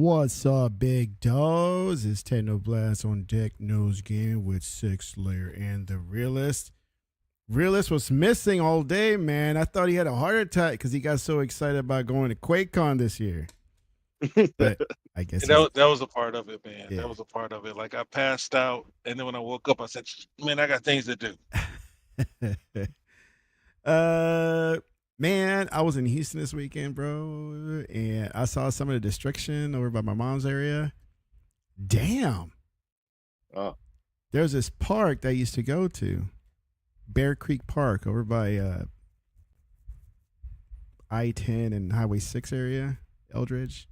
What's up, big dogs? It's TEKNOBLAST on deck, nose game with SIKSLAYER and the realist. Realist was missing all day, man. I thought he had a heart attack because he got so excited about going to QuakeCon this year. But I guess And that was a part of it, man. yeah. That was a part of it. Like I passed out, and then when I woke up, I said, "Man, I got things to do." uh, man, I was in Houston this weekend, bro, and I saw some of the destruction over by my mom's area. Damn. Oh, There's this park that I used to go to, Bear Creek Park, over by I-10 and Highway 6 area, Eldridge.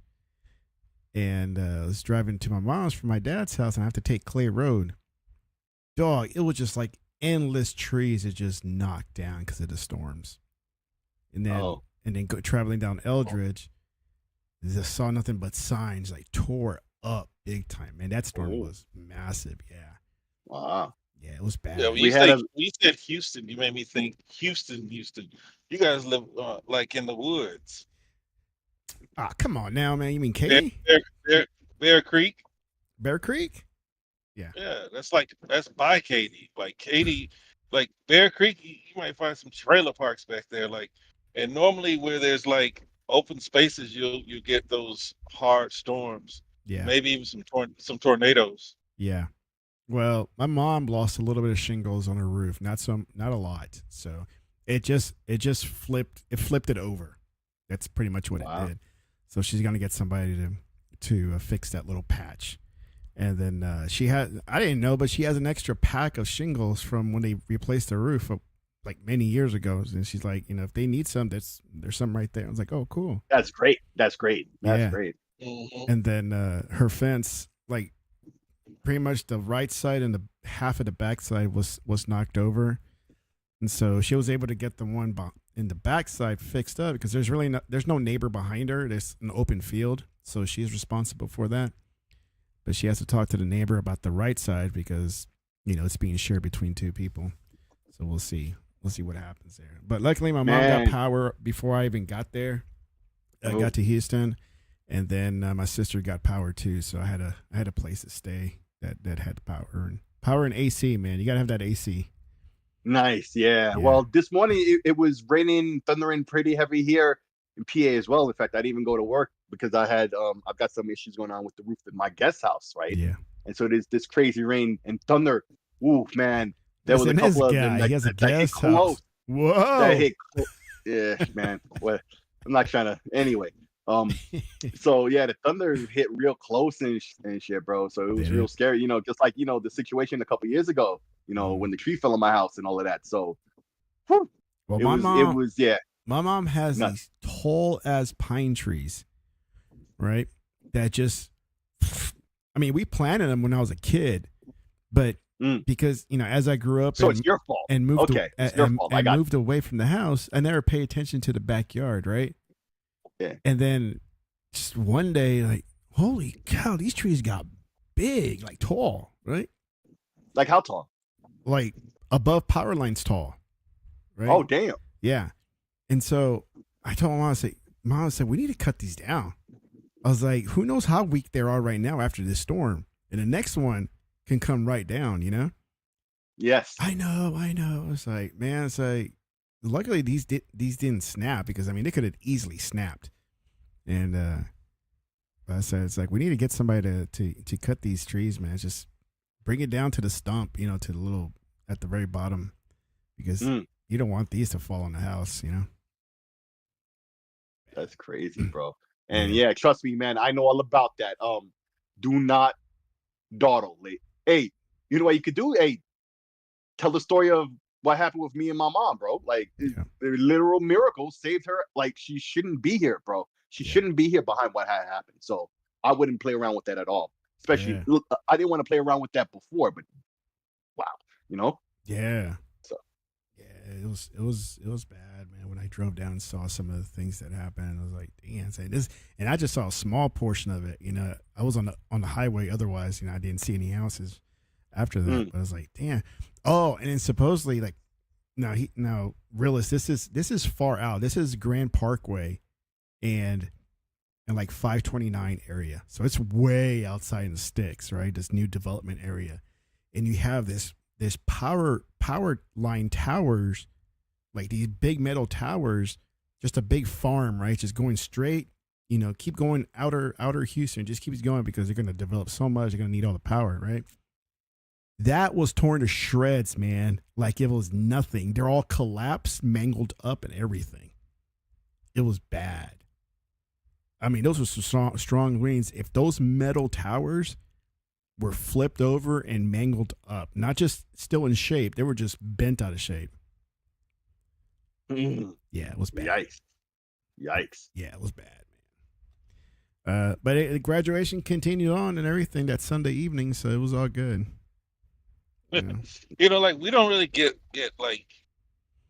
And I was driving to my mom's from my dad's house, and I have to take Clay Road. Dog, it was just like endless trees that just knocked down because of the storms. And then traveling down Eldridge, I saw nothing but signs, like tore up big time. Man, that storm was massive. Yeah. wow. Yeah, it was bad. Yeah, when We you said Houston, you made me think Houston. You guys live like in the woods. Ah, come on now, man. You mean Bear, Katy? Bear Creek. Bear Creek? Yeah. Yeah, that's by Katy. Like Katy, like Bear Creek, you might find some trailer parks back there. Like, and normally where there's like open spaces, you get those hard storms. Yeah. Maybe even some tornadoes. Yeah. Well, my mom lost a little bit of shingles on her roof, not a lot. So it just flipped it over. That's pretty much what it did. So she's gonna get somebody to fix that little patch. And then I didn't know, but she has an extra pack of shingles from when they replaced the roof like many years ago. And she's like, if they need some, there's some right there. I was like, oh, cool. That's great. That's great. Mm-hmm. And then her fence, like pretty much the right side and the half of the back side was knocked over. And so she was able to get the one in the back side fixed up because there's no neighbor behind her. There's an open field. So she's responsible for that. But she has to talk to the neighbor about the right side because, it's being shared between two people. So we'll see. We'll see what happens there. But luckily, my mom got power before I even got there. I got to Houston, and then my sister got power too. So I had a place to stay that had power and AC. Man, you gotta have that AC. Nice. Yeah. Well, this morning it was raining, thundering pretty heavy here in PA as well. In fact, I didn't even go to work because I've got some issues going on with the roof in my guest house, right? Yeah. And so there's this crazy rain and thunder. Ooh, man. There was a couple of them he has a guest house. Whoa. That hit yeah, man. Well, I'm not trying to anyway. So yeah, the thunder hit real close and shit, bro. So it was real scary, just like the situation a couple years ago, when the tree fell on my house and all of that. So well, my mom has these tall as pine trees, right? That just, I mean, we planted them when I was a kid, but because as I grew up, so it's your fault and moved moved away from the house, I never paid attention to the backyard, right? Yeah. And then just one day, like, holy cow, these trees got big, like tall, right? Like how tall? Like above power lines tall, right? Oh, damn. Yeah. And so I told my mom, I said, we need to cut these down. I was like, who knows how weak they are right now after this storm? And the next one can come right down, Yes. I know. It's like, man, it's like, luckily these didn't snap because, I mean, they could have easily snapped. And I said, it's like, we need to get somebody to cut these trees, man. Just bring it down to the stump, to the little, at the very bottom, because you don't want these to fall on the house, That's crazy, bro. And yeah, trust me, man, I know all about that. Do not dawdle. Hey, you know what you could do? Hey, tell the story of what happened with me and my mom, bro. Like, the literal miracle saved her. Like, she shouldn't be here, bro. She shouldn't be here behind what had happened. So I wouldn't play around with that at all. Especially, I didn't want to play around with that before, but wow, Yeah. So yeah, it was bad, man. When I drove down and saw some of the things that happened, I was like, damn, say this, and I just saw a small portion of it. I was on the highway. Otherwise, I didn't see any houses after that. But I was like, damn. Oh, and then supposedly, like, now, realist, this is far out. This is Grand Parkway, and and like 529 area. So it's way outside in the sticks, right? This new development area. And you have this power line towers, like these big metal towers, just a big farm, right? Just going straight, keep going outer Houston, just keeps going because they're going to develop so much. They're going to need all the power, right? That was torn to shreds, man. Like it was nothing. They're all collapsed, mangled up, and everything. It was bad. I mean, those were some strong winds. If those metal towers were flipped over and mangled up, not just still in shape, they were just bent out of shape. Yeah, it was bad. Yikes. Yeah, it was bad, man. But graduation continued on and everything that Sunday evening, so it was all good. Like we don't really get like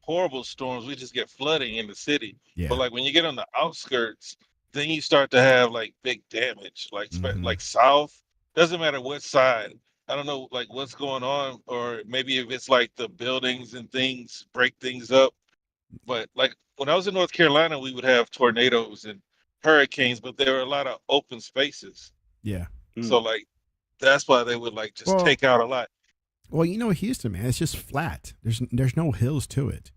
horrible storms. We just get flooding in the city. Yeah. But like when you get on the outskirts, then you start to have like big damage. Like like south, doesn't matter what side. I don't know like what's going on, or maybe if it's like the buildings and things break things up. But like when I was in North Carolina, we would have tornadoes and hurricanes, but there were a lot of open spaces. Yeah. So like that's why they would like just take out a lot. Well, Houston, man, it's just flat. There's no hills to it.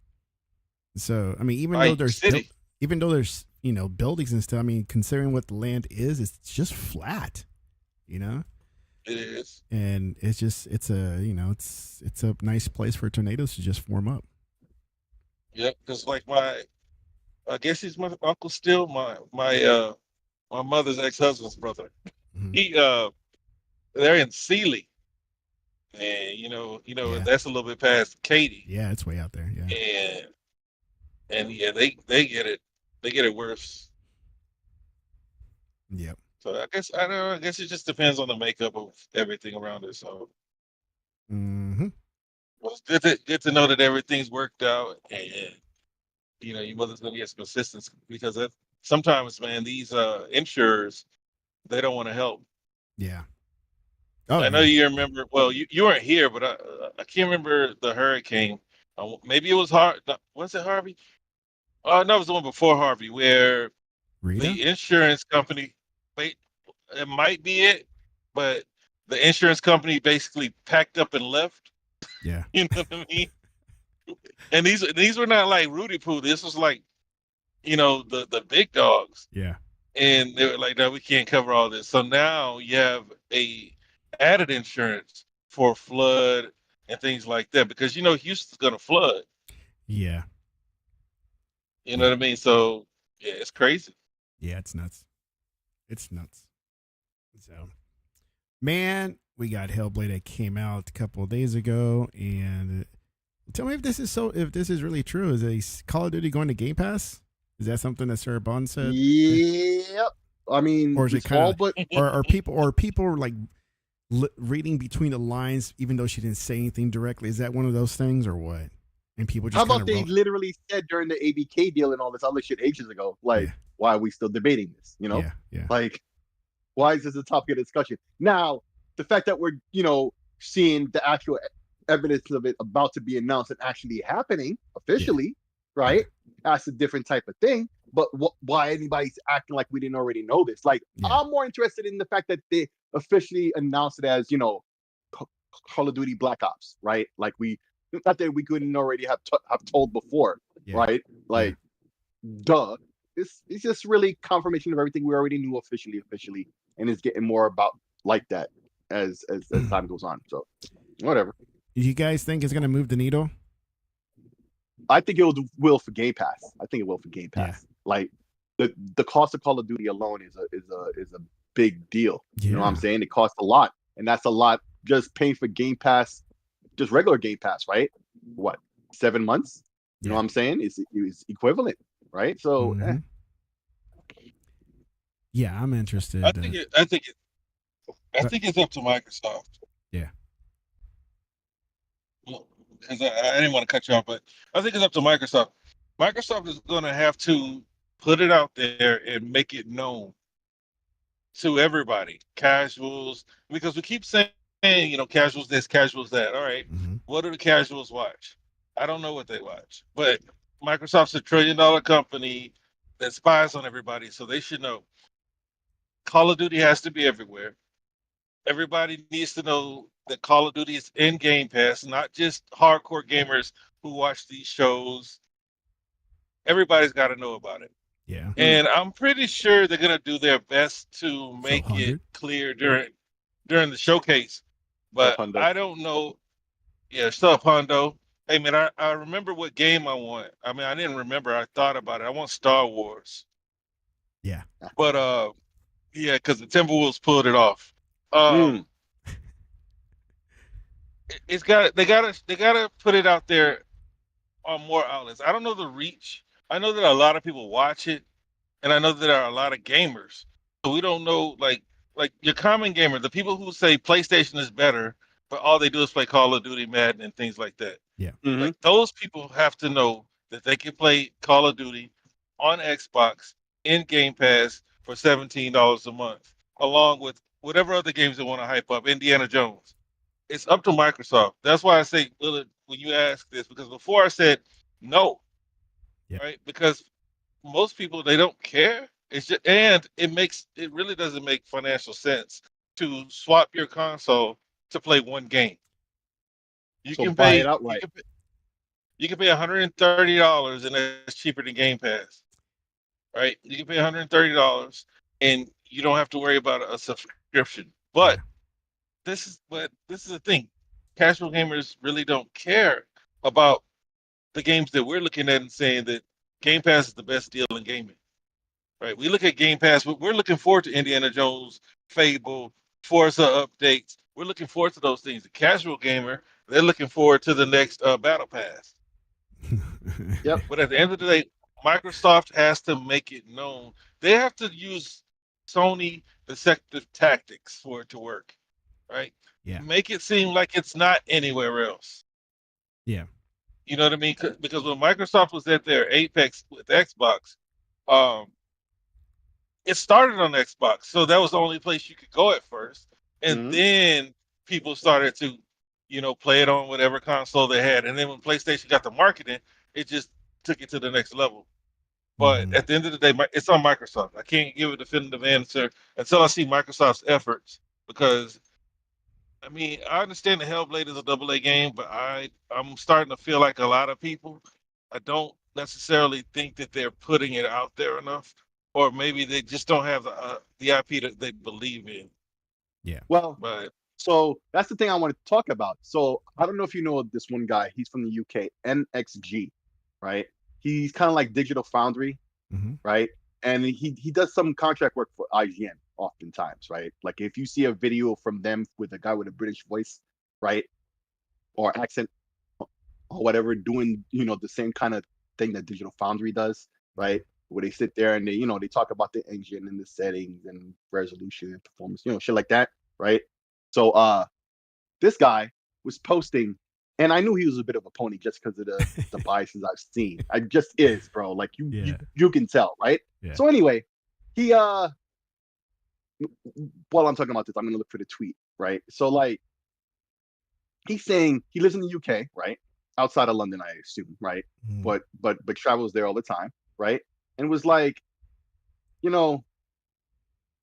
So I mean, even though there's buildings and stuff, I mean, considering what the land is, it's just flat. It is, and it's a nice place for tornadoes to just form up. Yeah, because like I guess he's my uncle still, my mother's ex-husband's brother. Mm-hmm. They're in Sealy, and that's a little bit past Katy. Yeah, it's way out there. Yeah, and yeah, they get it worse. Yep. So I guess it just depends on the makeup of everything around it. So. Well, it's good to know that everything's worked out, and your mother's gonna get some assistance because sometimes, man, these insurers, they don't want to help. Yeah. I know you remember. Well, you weren't here, but I can't remember the hurricane. Maybe it was was it Harvey? No, it was the one before Harvey, where Rita? the insurance company. Wait, it might be it, but the insurance company basically packed up and left. Yeah. You know what I mean? And these were not like Rudy Poo. This was like, the big dogs. Yeah. And they were like, no, we can't cover all this. So now you have a added insurance for flood and things like that because Houston's gonna flood. Yeah. You know what I mean? So yeah, it's crazy. Yeah, it's nuts. It's nuts. So, man, we got HELLBLADE that came out a couple of days ago, and tell me if this is really true. Is a Call of Duty going to Game Pass? Is that something that Sarah Bond said? Yep. I mean, or is it kind of, but are people like reading between the lines, even though she didn't say anything directly? Is that one of those things, or what? And people just how about they literally said during the ABK deal and all this other shit ages ago, like, why are we still debating this? Yeah. Like, why is this a topic of discussion now? The fact that we're seeing the actual evidence of it about to be announced and actually happening officially, right? That's a different type of thing. But why anybody's acting like we didn't already know this? Like, I'm more interested in the fact that they officially announced it as Call of Duty Black Ops, right? Like not that we couldn't already have told before, right? Like, duh. It's just really confirmation of everything we already knew officially, and it's getting more about like that as time goes on. So, whatever. You guys think it's gonna move the needle? I think it will for Game Pass. Yeah. Like the cost of Call of Duty alone is a big deal. Yeah. You know what I'm saying? It costs a lot, and that's a lot just paying for Game Pass, just regular Game Pass, right? What, 7 months? You know what I'm saying? It's equivalent, right? So. Yeah, I'm interested. I think it's up to Microsoft. Yeah. Because I didn't want to cut you off, but I think it's up to Microsoft. Microsoft is going to have to put it out there and make it known to everybody, casuals, because we keep saying, casuals this, casuals that. All right, What do the casuals watch? I don't know what they watch, but Microsoft's $1 trillion company that spies on everybody, so they should know. Call of Duty has to be everywhere. Everybody needs to know that Call of Duty is in Game Pass, not just hardcore gamers who watch these shows. Everybody's got to know about it. Yeah. And I'm pretty sure they're gonna do their best to So make it 100. clear during the showcase. Stuff But Hundo. I don't know. Yeah, stuff, Hondo. Hey man, I remember what game I want. I mean, I didn't remember. I thought about it. I want Star Wars. Yeah. But yeah, because the Timberwolves pulled it off. Um, it's got they gotta put it out there on more outlets. I don't know the reach. I know that a lot of people watch it, and I know that there are a lot of gamers. So we don't know like your common gamer, the people who say PlayStation is better, but all they do is play Call of Duty, Madden, and things like that. Yeah. Mm-hmm. Like those people have to know that they can play Call of Duty on Xbox in Game Pass for $17 a month, along with whatever other games they want to hype up. Indiana Jones. It's up to Microsoft. That's why I say, Willard, when you ask this, because before I said no, Yeah. right? Because most people they don't care. It's just, and it really doesn't make financial sense to swap your console to play one game. You So can buy it pay outright. you can pay $130 and that's cheaper than Game Pass, right? You can pay $130 and you don't have to worry about a subscription. But Yeah. this is the thing. Casual gamers really don't care about the games that we're looking at and saying that Game Pass is the best deal in gaming. Right? We look at Game Pass, we're looking forward to Indiana Jones, Fable, Forza updates. We're looking forward to those things. The casual gamer, they're looking forward to the next Battle Pass. Yep. But at the end of the day, Microsoft has to make it known. They have to use Sony deceptive tactics for it to work, right? Yeah. Make it seem like it's not anywhere else. Yeah. You know what I mean? Because when Microsoft was at their apex with Xbox, um, it started on Xbox, so that was the only place you could go at first, and Mm-hmm. then people started to, play it on whatever console they had, and then when PlayStation got the marketing, it just took it to the next level. But Mhm. at the end of the day, it's on Microsoft. I can't give a definitive answer until I see Microsoft's efforts, because I mean I understand the Hellblade is a double A game, but I'm starting to feel like a lot of people, I don't necessarily think that they're putting it out there enough, or maybe they just don't have the IP that they believe in. Yeah. Well, But so that's the thing I want to talk about. So I don't know if you know this one guy. He's from the UK, NXG, right? He's kind of like Digital Foundry, Mhm. right? And he does some contract work for IGN oftentimes, right? Like if you see a video from them with a guy with a British voice, right, or accent or whatever, doing the same kind of thing that Digital Foundry does, right? Where they sit there and they talk about the engine and the settings and resolution and performance, shit like that, right? So this guy was posting, and I knew he was a bit of a pony just because of the biases I've seen. I just is, bro. Like you Yeah. you can tell, right? Yeah. So anyway, he while I'm talking about this, I'm gonna look for the tweet, right? So like he's saying he lives in the UK, right? Outside of London, I assume, right? Mhm. But travels there all the time, right? And was like, you know,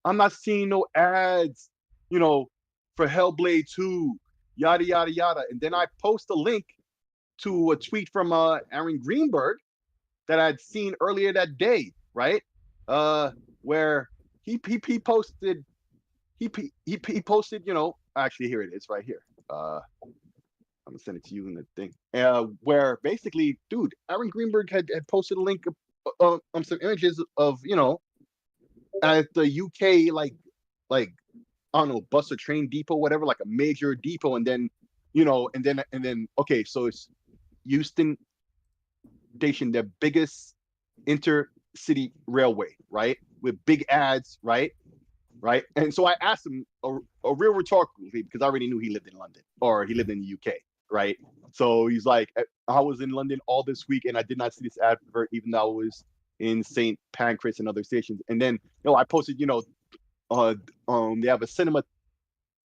I'm not seeing no ads, for Hellblade 2, yada yada yada. And then I post a link to a tweet from Aaron Greenberg that I'd seen earlier that day, right? Where he posted he posted, actually here it is right here. I'm gonna send it to you in the thing. Where basically, dude, Aaron Greenberg had posted a link of some images of, at the UK, like I don't know, bus or train depot, whatever, like a major depot, and then, okay, so it's Euston Station, the biggest intercity railway, right? With big ads, right? Right. And so I asked him a real rhetorical, because I already knew he lived in London or he lived in the UK, right? So he's like, I was in London all this week and I did not see this advert, even though I was in St. Pancras and other stations. And then, I posted, they have a cinema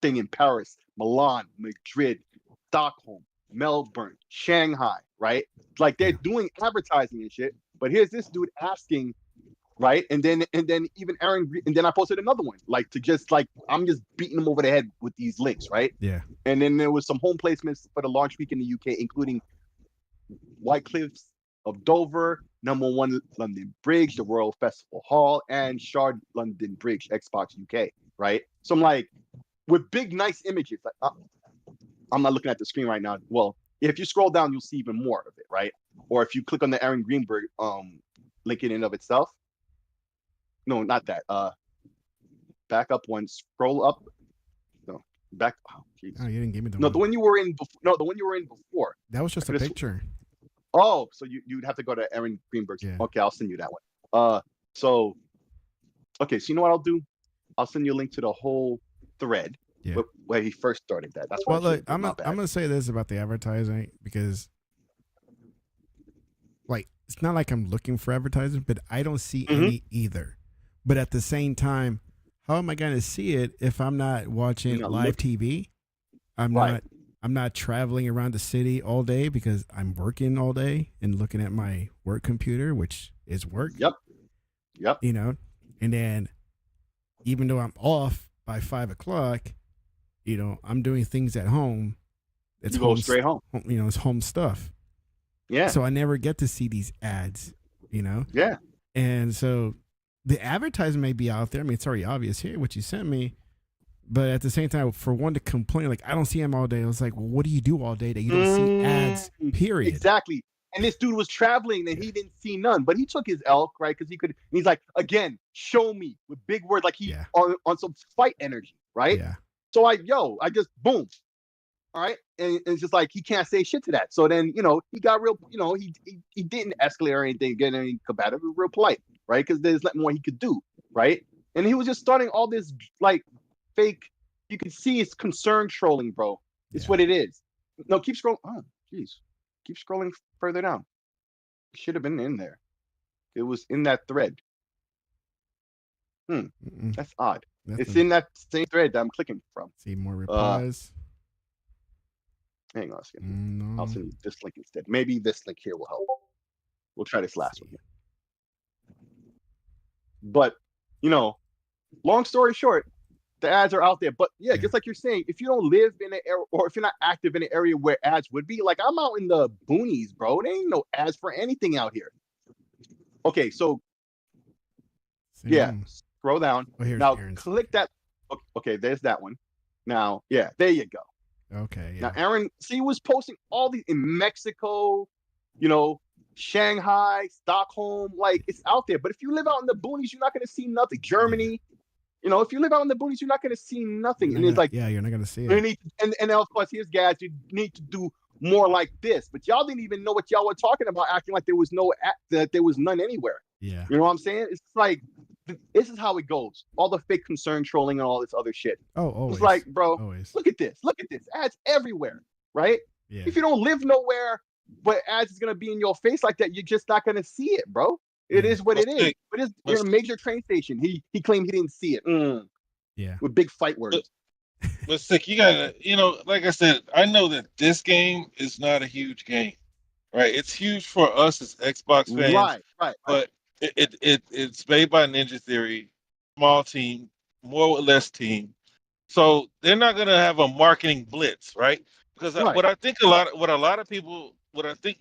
thing in Paris, Milan, Madrid, Stockholm, Melbourne, Shanghai, right? Like they're doing advertising and shit. But here's this dude asking right? And then even Aaron, and then I posted another one, like to just like I'm just beating them over the head with these links, right? Yeah. And then there was some home placements for the launch week in the UK, including White Cliffs of Dover, #1 London Bridge, the Royal Festival Hall, and Shard London Bridge, Xbox UK, right? So I'm like, with big, nice images. Like, I'm not looking at the screen right now. Well, if you scroll down, you'll see even more of it, right? Or if you click on the Aaron Greenberg link in and of itself. No, not that. Back up one. Scroll up. No, back. Oh, geez. Oh, you didn't give me the No, one. the one you were in before. No, the one you were in before. That was just a picture. Oh, so you'd have to go to Aaron Greenberg's. Yeah. Okay, I'll send you that one. So okay, so you know what I'll do? I'll send you a link to the whole thread where he first started that. That's well, look, I'm gonna say this about the advertising because, like, it's not like I'm looking for advertising, but I don't see any either. But at the same time, how am I gonna see it if I'm not watching live TV? I'm not traveling around the city all day because I'm working all day and looking at my work computer, which is work. Yep. You know, and then even though I'm off by 5 o'clock, you know, I'm doing things at home. It's go straight home. You know, it's home stuff. Yeah. So I never get to see these ads, you know? Yeah. And so the advertising may be out there. I mean, it's already obvious here, what you sent me. But at the same time, for one to complain, like, I don't see him all day. I was like, well, what do you do all day that you don't see ads, period? Exactly. And this dude was traveling and he didn't see none, but he took his elk, right? Because he could, and he's like, again, show me with big words, like he on some fight energy, right? Yeah. So I just boom. All right. And it's just like he can't say shit to that. So then, you know, he got real, you know, he didn't escalate or anything, get any combative, real polite, right? Because there's nothing more he could do, right? And he was just starting all this like fake, you can see it's concern trolling, bro. It's what it is. No, keep scrolling. Oh, jeez. Keep scrolling further down. It should have been in there. It was in that thread. That's odd. It's in that same thread that I'm clicking from. See more replies. Hang on a second. I'll send you this link instead. Maybe this link here will help. We'll try this last one here. But, you know, long story short, the ads are out there. But yeah, just like you're saying, if you don't live in an area or if you're not active in an area where ads would be, like I'm out in the boonies, bro. There ain't no ads for anything out here. Okay, so scroll down. Now click that. Okay, there's that one. Now, there you go. Okay. Now, Aaron, he was posting all these in Mexico, you know, Shanghai, Stockholm, like it's out there. But if you live out in the boonies, you're not going to see nothing. Germany, you know, if you live out in the boonies, you're not going to see nothing. And it's like, you're not going to see it. And of course, here's guys, you need to do more like this. But y'all didn't even know what y'all were talking about, acting like there was none anywhere. Yeah. You know what I'm saying? It's like, this is how it goes. All the fake concern trolling and all this other shit. Oh, always. It's like, bro, always. Look at this. Ads everywhere, right? Yeah. If you don't live nowhere, but ads is going to be in your face like that, you're just not going to see it, bro. It is what it is. But it's in a major train station. He claimed he didn't see it. Yeah. With big fight words. But Sick, you gotta, you know, like I said, I know that this game is not a huge game, right? It's huge for us as Xbox fans, right. But it's made by Ninja Theory, small team, more or less team, so they're not gonna have a marketing blitz, right? Because what I think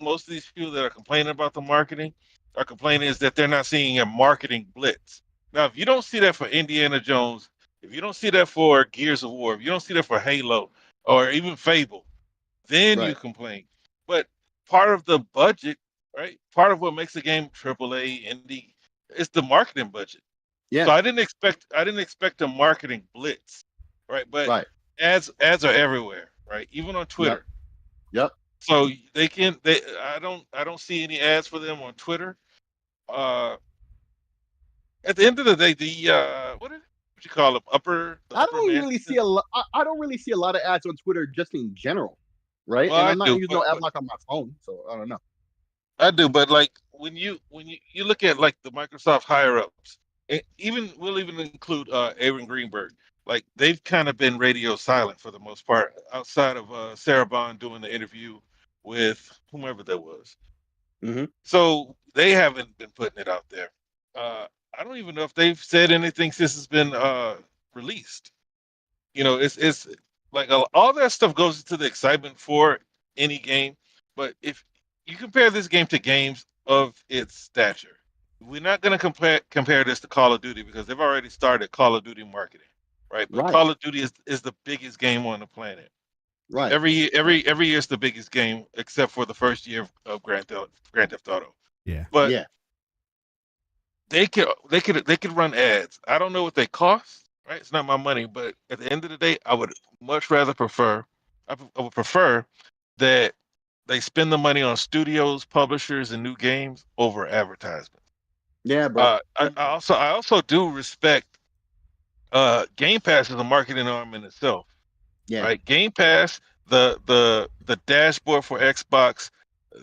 most of these people that are complaining about the marketing are complaining is that they're not seeing a marketing blitz. Now, if you don't see that for Indiana Jones, if you don't see that for Gears of War, if you don't see that for Halo or even Fable, then you complain. But part of the budget, right? Part of what makes a game AAA indie is the marketing budget. Yeah. So I didn't expect a marketing blitz, right? But ads are everywhere, right? Even on Twitter. Yep. So I don't see any ads for them on Twitter. At the end of the day, what you call them? I don't really see a lot of ads on Twitter just in general, right? Well, and I'm not using no ad block on my phone, so I don't know. I do, but like when you look at like the Microsoft higher ups, we'll even include Aaron Greenberg. Like they've kind of been radio silent for the most part, outside of Sarah Bond doing the interview with whomever that was. Mm-hmm. So they haven't been putting it out there. I don't even know if they've said anything since it's been released. You know, it's like all that stuff goes into the excitement for any game. But if you compare this game to games of its stature, we're not going to compare this to Call of Duty because they've already started Call of Duty marketing, right? But Right. Call of Duty is the biggest game on the planet. Right. Every year is the biggest game except for the first year of Grand Theft Auto. Yeah. But Yeah. they could run ads. I don't know what they cost, right? It's not my money, but at the end of the day, I would much rather prefer. I would prefer that they spend the money on studios, publishers, and new games over advertisements. Yeah, bro. I also do respect Game Pass as a marketing arm in itself, Yeah. right? Game Pass, the dashboard for Xbox,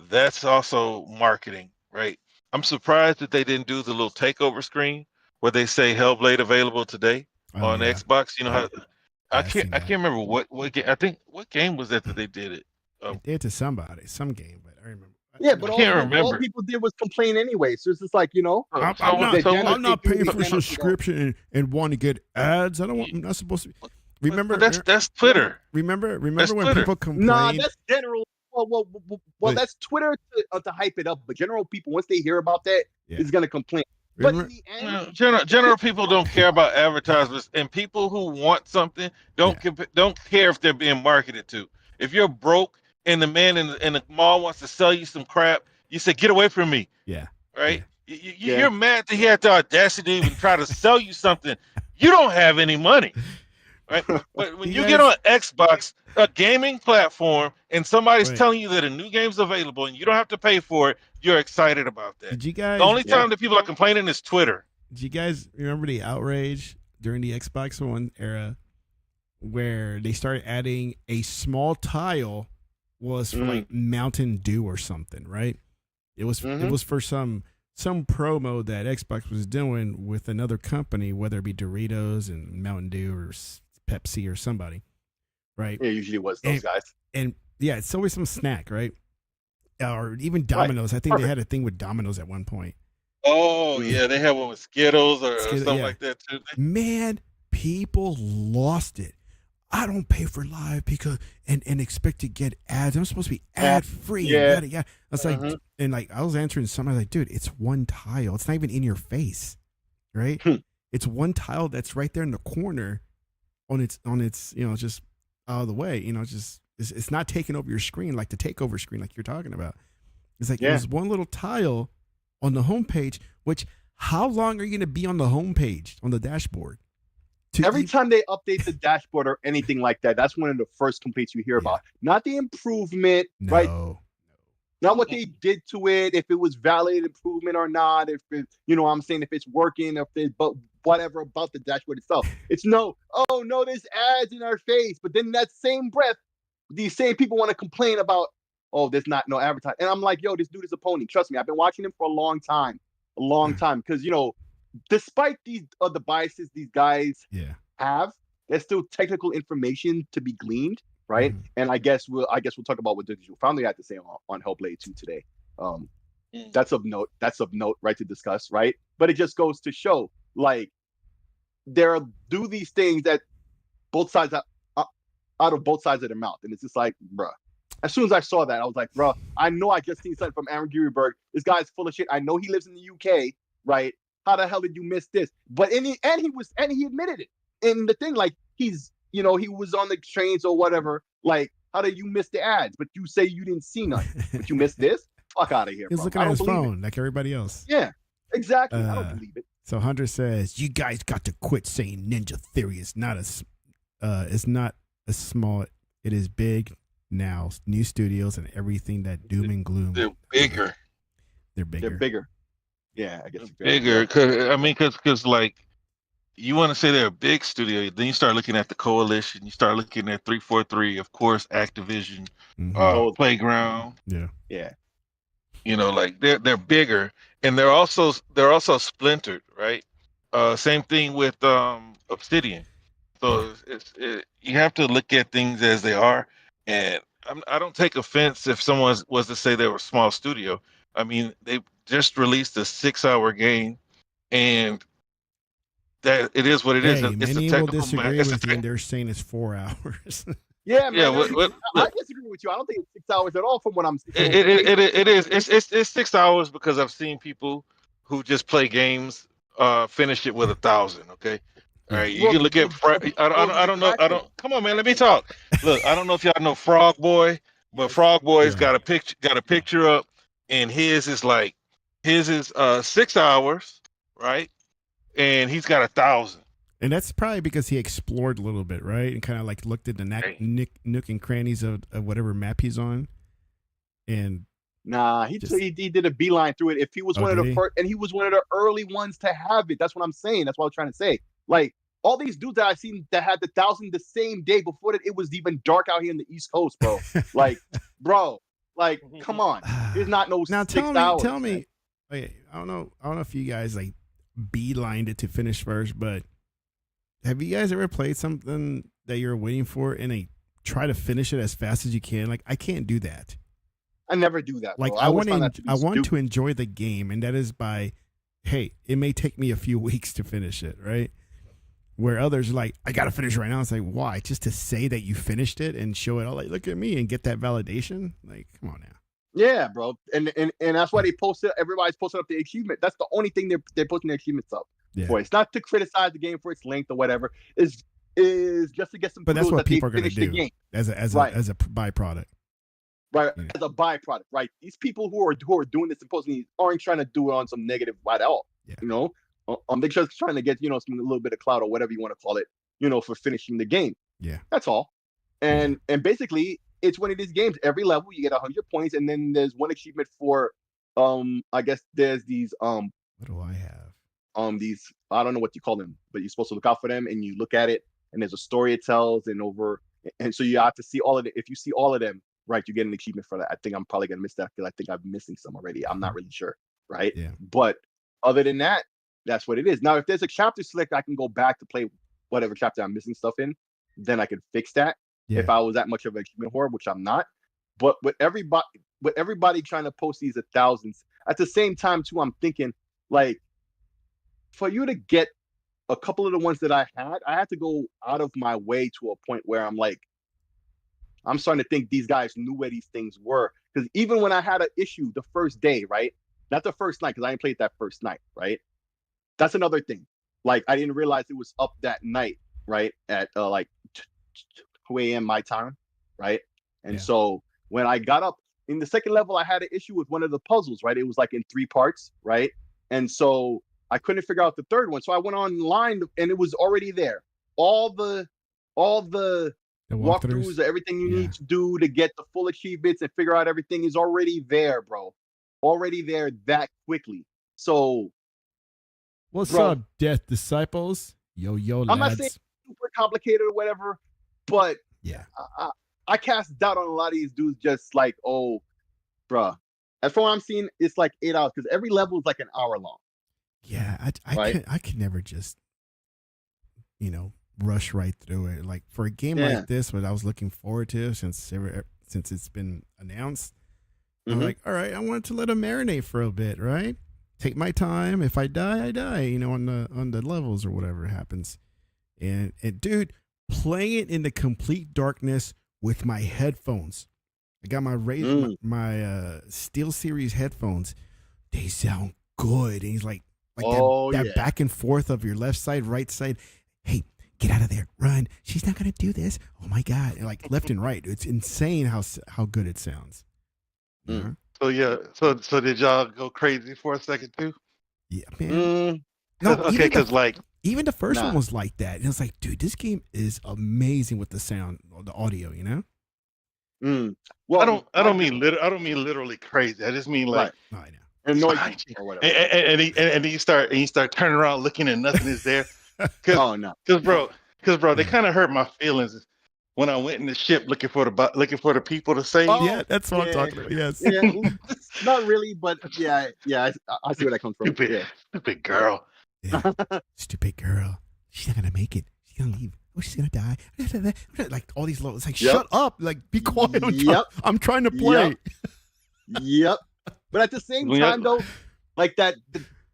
that's also marketing, right? I'm surprised that they didn't do the little takeover screen where they say Hellblade available today Oh on yeah. Xbox. You know how I I've can't seen I that. can't remember what game. I think what game was that they did it. It did to somebody, some game, but I remember. Yeah, I but know. Can't all remember. people did was complain anyway. So it's just like, you know, So, so I'm what? not. the So Dennis what? I'm not they do paying the for Dennis, subscription and want to get ads. I don't want. I'm not supposed to. Remember? But that's Twitter. Remember That's when Twitter. people Nah, complained? that's general. Well, Wait, that's Twitter to hype it up. But general people, once they hear about that, yeah. is gonna complain. But in Remember? the end, No, general people don't care about advertisements, and people who want something Yeah. don't care if they're being marketed to. If you're broke and the man in the mall wants to sell you some crap, you say, "Get away from me!" Yeah. Right? Yeah. yeah, You're mad that he had the audacity to even try to sell you something. You don't have any money, right? But when You you get guys. on Xbox, a gaming platform, and somebody's Wait. telling you that a new game's available and you don't have to pay for it, you're excited about that. Did you The guys? only yeah. time that people are complaining is Twitter. Did you guys remember the outrage during the Xbox One era where they started adding a small tile was for like Mountain Dew or something, right? It was for some promo that Xbox was doing with another company, whether it be Doritos and Mountain Dew or Pepsi or somebody, right? It usually was those guys. And yeah, it's always some snack, right? Or even Right. Domino's. I think they Perfect. had a thing with Domino's at one point. Oh yeah, they have one with Skittles or something yeah. like that too. Man, people lost it. I don't pay for live because and expect to get ads. I'm supposed to be ad free. Yeah. I was like, and like I was answering somebody like, dude, it's one tile. It's not even in your face, right? It's one tile that's right there in the corner, on its just out of the way. It's not taking over your screen like the takeover screen like you're talking about. It's like it was one little tile on the homepage. Which how long are you going to be on the homepage on the dashboard? Every time they update the dashboard or anything like that, that's one of the first complaints you hear about. Not the improvement, right? Not what they did to it, if it was valid improvement or not, if it, what I'm saying, if it's working, but whatever about the dashboard itself. It's oh no, there's ads in our face. But then in that same breath, these same people want to complain about, oh, there's no advertising. And I'm like, yo, this dude is a pony. Trust me, I've been watching him for a long time. Because despite these other biases these guys have, there's still technical information to be gleaned, right? And I guess we'll talk about what Digital Foundry had to say on Hellblade 2 today. That's of note, right, to discuss, right? But it just goes to show, like, do these things that both sides out of both sides of their mouth, and it's just like, bruh. As soon as I saw that, I was like, bro, I know I just seen something from Aaron Guriberg. This guy's full of shit. I know he lives in the UK, right? How the hell did you miss this? But he admitted it. And the thing, like, he was on the trains or whatever. Like, how did you miss the ads? But you say you didn't see none. But you missed this? Fuck out of here. He's looking at his phone like everybody else. Yeah, exactly. I don't believe it. So Hunter says, you guys got to quit saying Ninja Theory is not it's not as small. It is big now. New studios and everything that doom and gloom. They're bigger. They're bigger. Yeah, I guess bigger. Because like, you want to say they're a big studio, then you start looking at the Coalition. You start looking at 343, of course, Activision, Playground. Yeah. Like they're bigger, and they're also splintered, right? Same thing with Obsidian. So you have to look at things as they are, and I don't take offense if someone was to say they were a small studio. I mean, they just released a 6-hour game and that it is what it is. Hey, It's a many will technical. disagree It's a with you, and they're saying it's 4 hours. Yeah, yeah. man. I disagree with you. I don't think it's 6 hours at all from what I'm seeing. It is. It's 6 hours because I've seen people who just play games finish it with 1,000. Okay. All right. You can look at. I don't know. I don't. Come on, man. Let me talk. Look, I don't know if y'all know Frog Boy, but Frog Boy's got a picture up, and his is 6 hours, right? And he's got 1,000. And that's probably because he explored a little bit, right? And kind of like looked at the nook and crannies of whatever map he's on. And nah, he did a beeline through it. If he was one of the first, and he was one of the early ones to have it. That's what I'm saying. That's what I was trying to say. Like all these dudes that I've seen that had the 1,000 the same day before that, it was even dark out here in the East Coast, bro. Like, bro, like, come on. There's not no now 6 hours. Tell me, like, I don't know if you guys like beelined it to finish first, but have you guys ever played something that you're waiting for and try to finish it as fast as you can? Like, I can't do that. I never do that. Like, bro. I want to enjoy the game, and that is by, hey, it may take me a few weeks to finish it, right? Where others are like, I gotta finish right now. It's like, why? Just to say that you finished it and show it all, like, look at me and get that validation? Like, come on now. Yeah, bro. And that's why they posted. Everybody's posting up the achievement. That's the only thing they're posting the achievements up for. It's not to criticize the game for its length or whatever. Is just to get some. But that's what people are going to do game. as a byproduct. Right, as a byproduct, right? These people who are doing this supposedly aren't trying to do it on some negative at all. Yeah. You know, they're just trying to get a little bit of clout or whatever you want to call it. For finishing the game. Yeah, that's all. And basically, it's one of these games. Every level you get 100 points, and then there's one achievement for I guess there's these what do I have? These, I don't know what you call them, but you're supposed to look out for them, and you look at it, and there's a story it tells, and so you have to see all of it. If you see all of them, right, you get an achievement for that. I think I'm probably gonna miss that because I think I'm missing some already. I'm not really sure, right? Yeah. But other than that, that's what it is. Now, if there's a chapter select, I can go back to play whatever chapter I'm missing stuff in. Then I can fix that. Yeah. If I was that much of an achievement whore, which I'm not. But with everybody trying to post these 1,000s, at the same time too, I'm thinking like, for you to get a couple of the ones that I had to go out of my way to a point where I'm like, I'm starting to think these guys knew where these things were. Because even when I had an issue the first day, right? Not the first night, because I didn't play it that first night, right? That's another thing. Like, I didn't realize it was up that night, right? At like 2 a.m. my time, right? And so when I got up in the second level, I had an issue with one of the puzzles, right? It was like in 3 parts, right? And so I couldn't figure out the third one. So I went online and it was already there. All the walkthroughs, everything you need to do to get the full achievements and figure out everything is already there, bro. Already there that quickly. So what's up, Death Disciples? Yo, lads. I'm not saying it's super complicated or whatever, but yeah, I cast doubt on a lot of these dudes just like, oh, bruh. As for what I'm seeing, it's like 8 hours because every level is like an hour long. Yeah, I could never just, rush right through it. Like for a game like this, what I was looking forward to since it's been announced, I'm like, all right, I wanted to let it marinate for a bit, right? Take my time. If I die, I die. On the levels or whatever happens, and dude, playing it in the complete darkness with my headphones. I got my my Steel Series headphones. They sound good. And he's like that back and forth of your left side, right side. Hey, get out of there, run! She's not gonna do this. Oh my god! And like left and right, it's insane how good it sounds. Mm. So did y'all go crazy for a second too? Yeah, man. No, okay, because even the first one was like that. And it was like, dude, this game is amazing with the sound, the audio. Well, I don't mean literally crazy. I just mean like, I know. And noisy or whatever. And you start turning around looking and nothing is there. Because bro, they kind of hurt my feelings when I went in the ship looking for the people to save. Yeah, that's what I'm talking about. Yes. Yeah, not really, but yeah, I see where that comes from. Stupid girl. Yeah. Stupid girl. She's not gonna make it. She's gonna leave. Oh, she's gonna die. Like all these it's like, shut up. Like, be quiet. I'm trying to play. Yep. But at the same time, though, like that,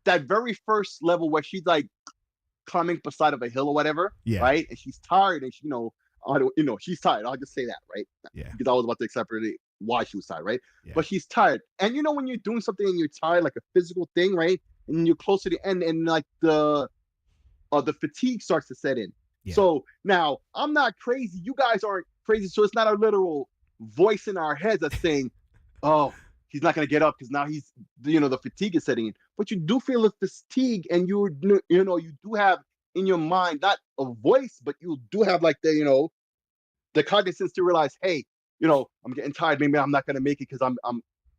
that very first level where she's like climbing beside of a hill or whatever, Yeah. right? And she's tired, and she, she's tired. I'll just say that, right? Yeah. Because I was about to extrapolate why she was tired, right? Yeah. But she's tired, and when you're doing something and you're tired, like a physical thing, right? And you're close to the end, and like the fatigue starts to set in. Yeah. So now I'm not crazy. You guys aren't crazy. So it's not a literal voice in our heads that's saying, "Oh, he's not going to get up because now he's, the fatigue is setting in." But you do feel the fatigue, and you do have in your mind not a voice, but you do have like the cognizance to realize, hey, I'm getting tired. Maybe I'm not going to make it because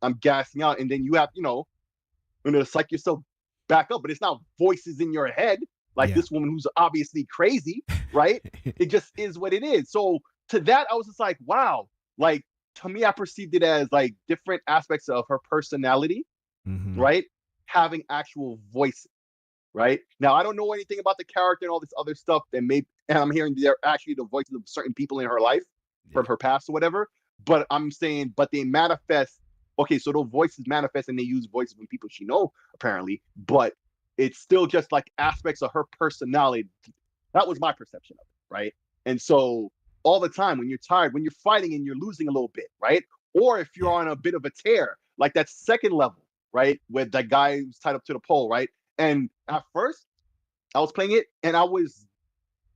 I'm gassing out, and then you have to psych yourself back up. But it's not voices in your head like this woman who's obviously crazy, right? It just is what it is. So to that, I was just like, wow. Like, to me, I perceived it as like different aspects of her personality, right? Having actual voices, right? Now, I don't know anything about the character and all this other stuff and I'm hearing they're actually the voices of certain people in her life from her past or whatever. But I'm saying, but they manifest. Okay, so those voices manifest and they use voices from people she know, apparently, but it's still just like aspects of her personality. That was my perception of it, right? And so all the time when you're tired, when you're fighting and you're losing a little bit, right? Or if you're on a bit of a tear, like that second level, right? With that guy who's tied up to the pole, right? And at first, I was playing it and I was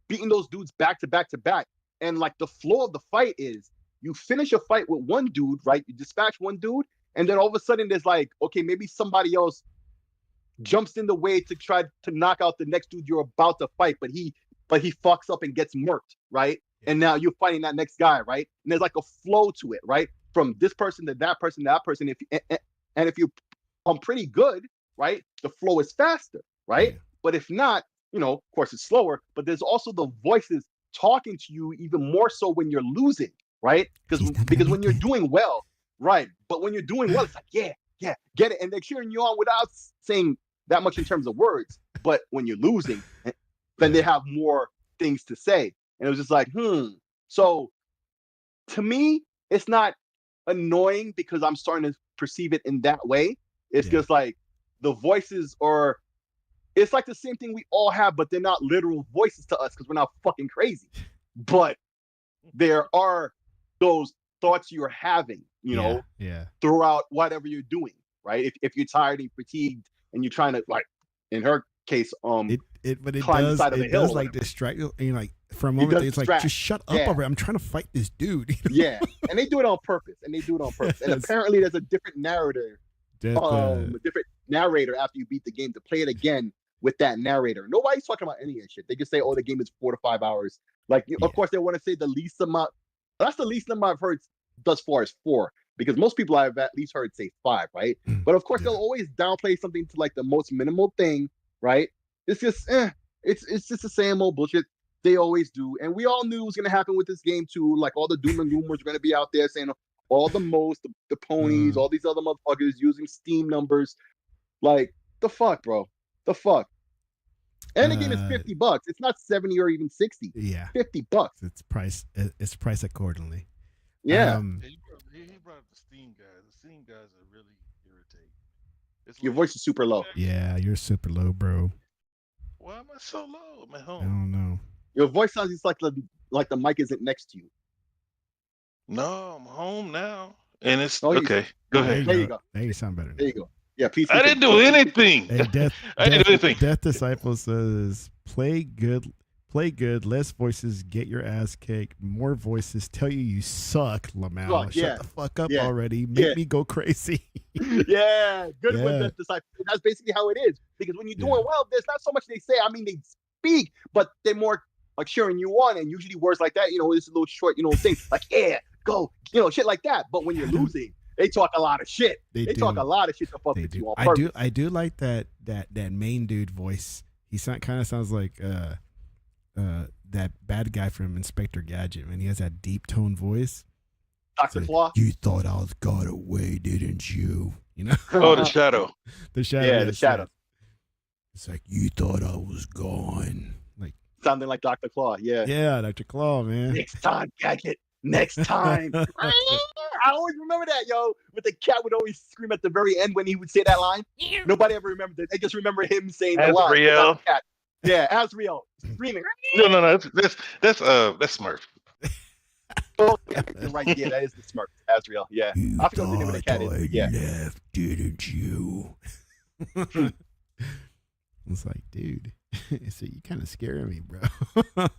beating those dudes back to back to back. And like the flow of the fight is you finish a fight with one dude, right? You dispatch one dude, and then all of a sudden there's like, okay, maybe somebody else jumps in the way to try to knock out the next dude you're about to fight, but he fucks up and gets murked, right? And now you're fighting that next guy, right? And there's like a flow to it, right? From this person to that person to that person. If you pretty good, right? The flow is faster, right? Yeah. But if not, of course it's slower. But there's also the voices talking to you even more so when you're losing, right? Because when you're doing well, right? But when you're doing well, it's like, yeah, get it, and they're cheering you on without saying that much in terms of words. But when you're losing, then they have more things to say. And it was just like, So to me, it's not annoying because I'm starting to perceive it in that way. It's just like the voices it's like the same thing we all have, but they're not literal voices to us because we're not fucking crazy. But there are those thoughts you're having, throughout whatever you're doing, right? If you're tired and fatigued and you're trying to, like, in her case, but it does like distract you. And like for a moment, it's like, just shut up over it. I'm trying to fight this dude. Yeah, and they do it on purpose. And apparently, there's a different narrator, a different narrator after you beat the game to play it again with that narrator. Nobody's talking about any of that shit. They just say, "Oh, the game is 4 to 5 hours." Like, of course, they want to say the least amount. That's the least number I've heard thus far is 4, because most people I've at least heard say 5, right? But of course, they'll always downplay something to like the most minimal thing, right? It's just, it's just the same old bullshit they always do. And we all knew it was going to happen with this game too. Like, all the doom and gloom were going to be out there saying all the ponies, all these other motherfuckers using Steam numbers. Like, the fuck, bro? The fuck? And the game is $50. It's not 70 or even 60. Yeah, $50. It's priced accordingly. Yeah. He brought up the Steam guys. The Steam guys are really irritating. Your voice is super low. Yeah, you're super low, bro. Why am I so low? I'm at home. I don't know. Your voice sounds just like the mic isn't next to you. No, I'm home now. And it's okay. Go ahead. There you go. There you sound better. There you go. Yeah, PC. I didn't do anything. Hey, I didn't do anything. Death Disciple says, play good, less voices, get your ass kicked, more voices tell you suck, Lamau. Shut the fuck up already. Make me go crazy. Yeah, good with Death Disciple. That's basically how it is. Because when you're doing well, there's not so much they say. I mean, they speak, but they're more like cheering you on, and usually words like that, it's a little short, things like, yeah, go, shit like that. But when you're losing, they talk a lot of shit. They talk a lot of shit to fuck with you on purpose. I do like that main dude voice. He kind of sounds like that bad guy from Inspector Gadget, and he has that deep tone voice. Dr. Claw. You thought I was got away, didn't you? Oh, the Shadow. The Shadow. Yeah, the Shadow. It's like, you thought I was gone. Like, sounding like Dr. Claw. Yeah. Yeah, Dr. Claw, man. Next time, Gadget. next time. I always remember that, yo. With the cat would always scream at the very end when he would say that line. Nobody ever remembered it. They just remember him saying the line. Asriel. Not the cat. Yeah, Asriel screaming. No. That's Smurf. Oh, yeah, you're right. Yeah, that is the Smurf. Asriel. Yeah, You I forgot what the name of the cat thought is. I But yeah, left, didn't you? It's like, dude, so you kind of scaring me, bro.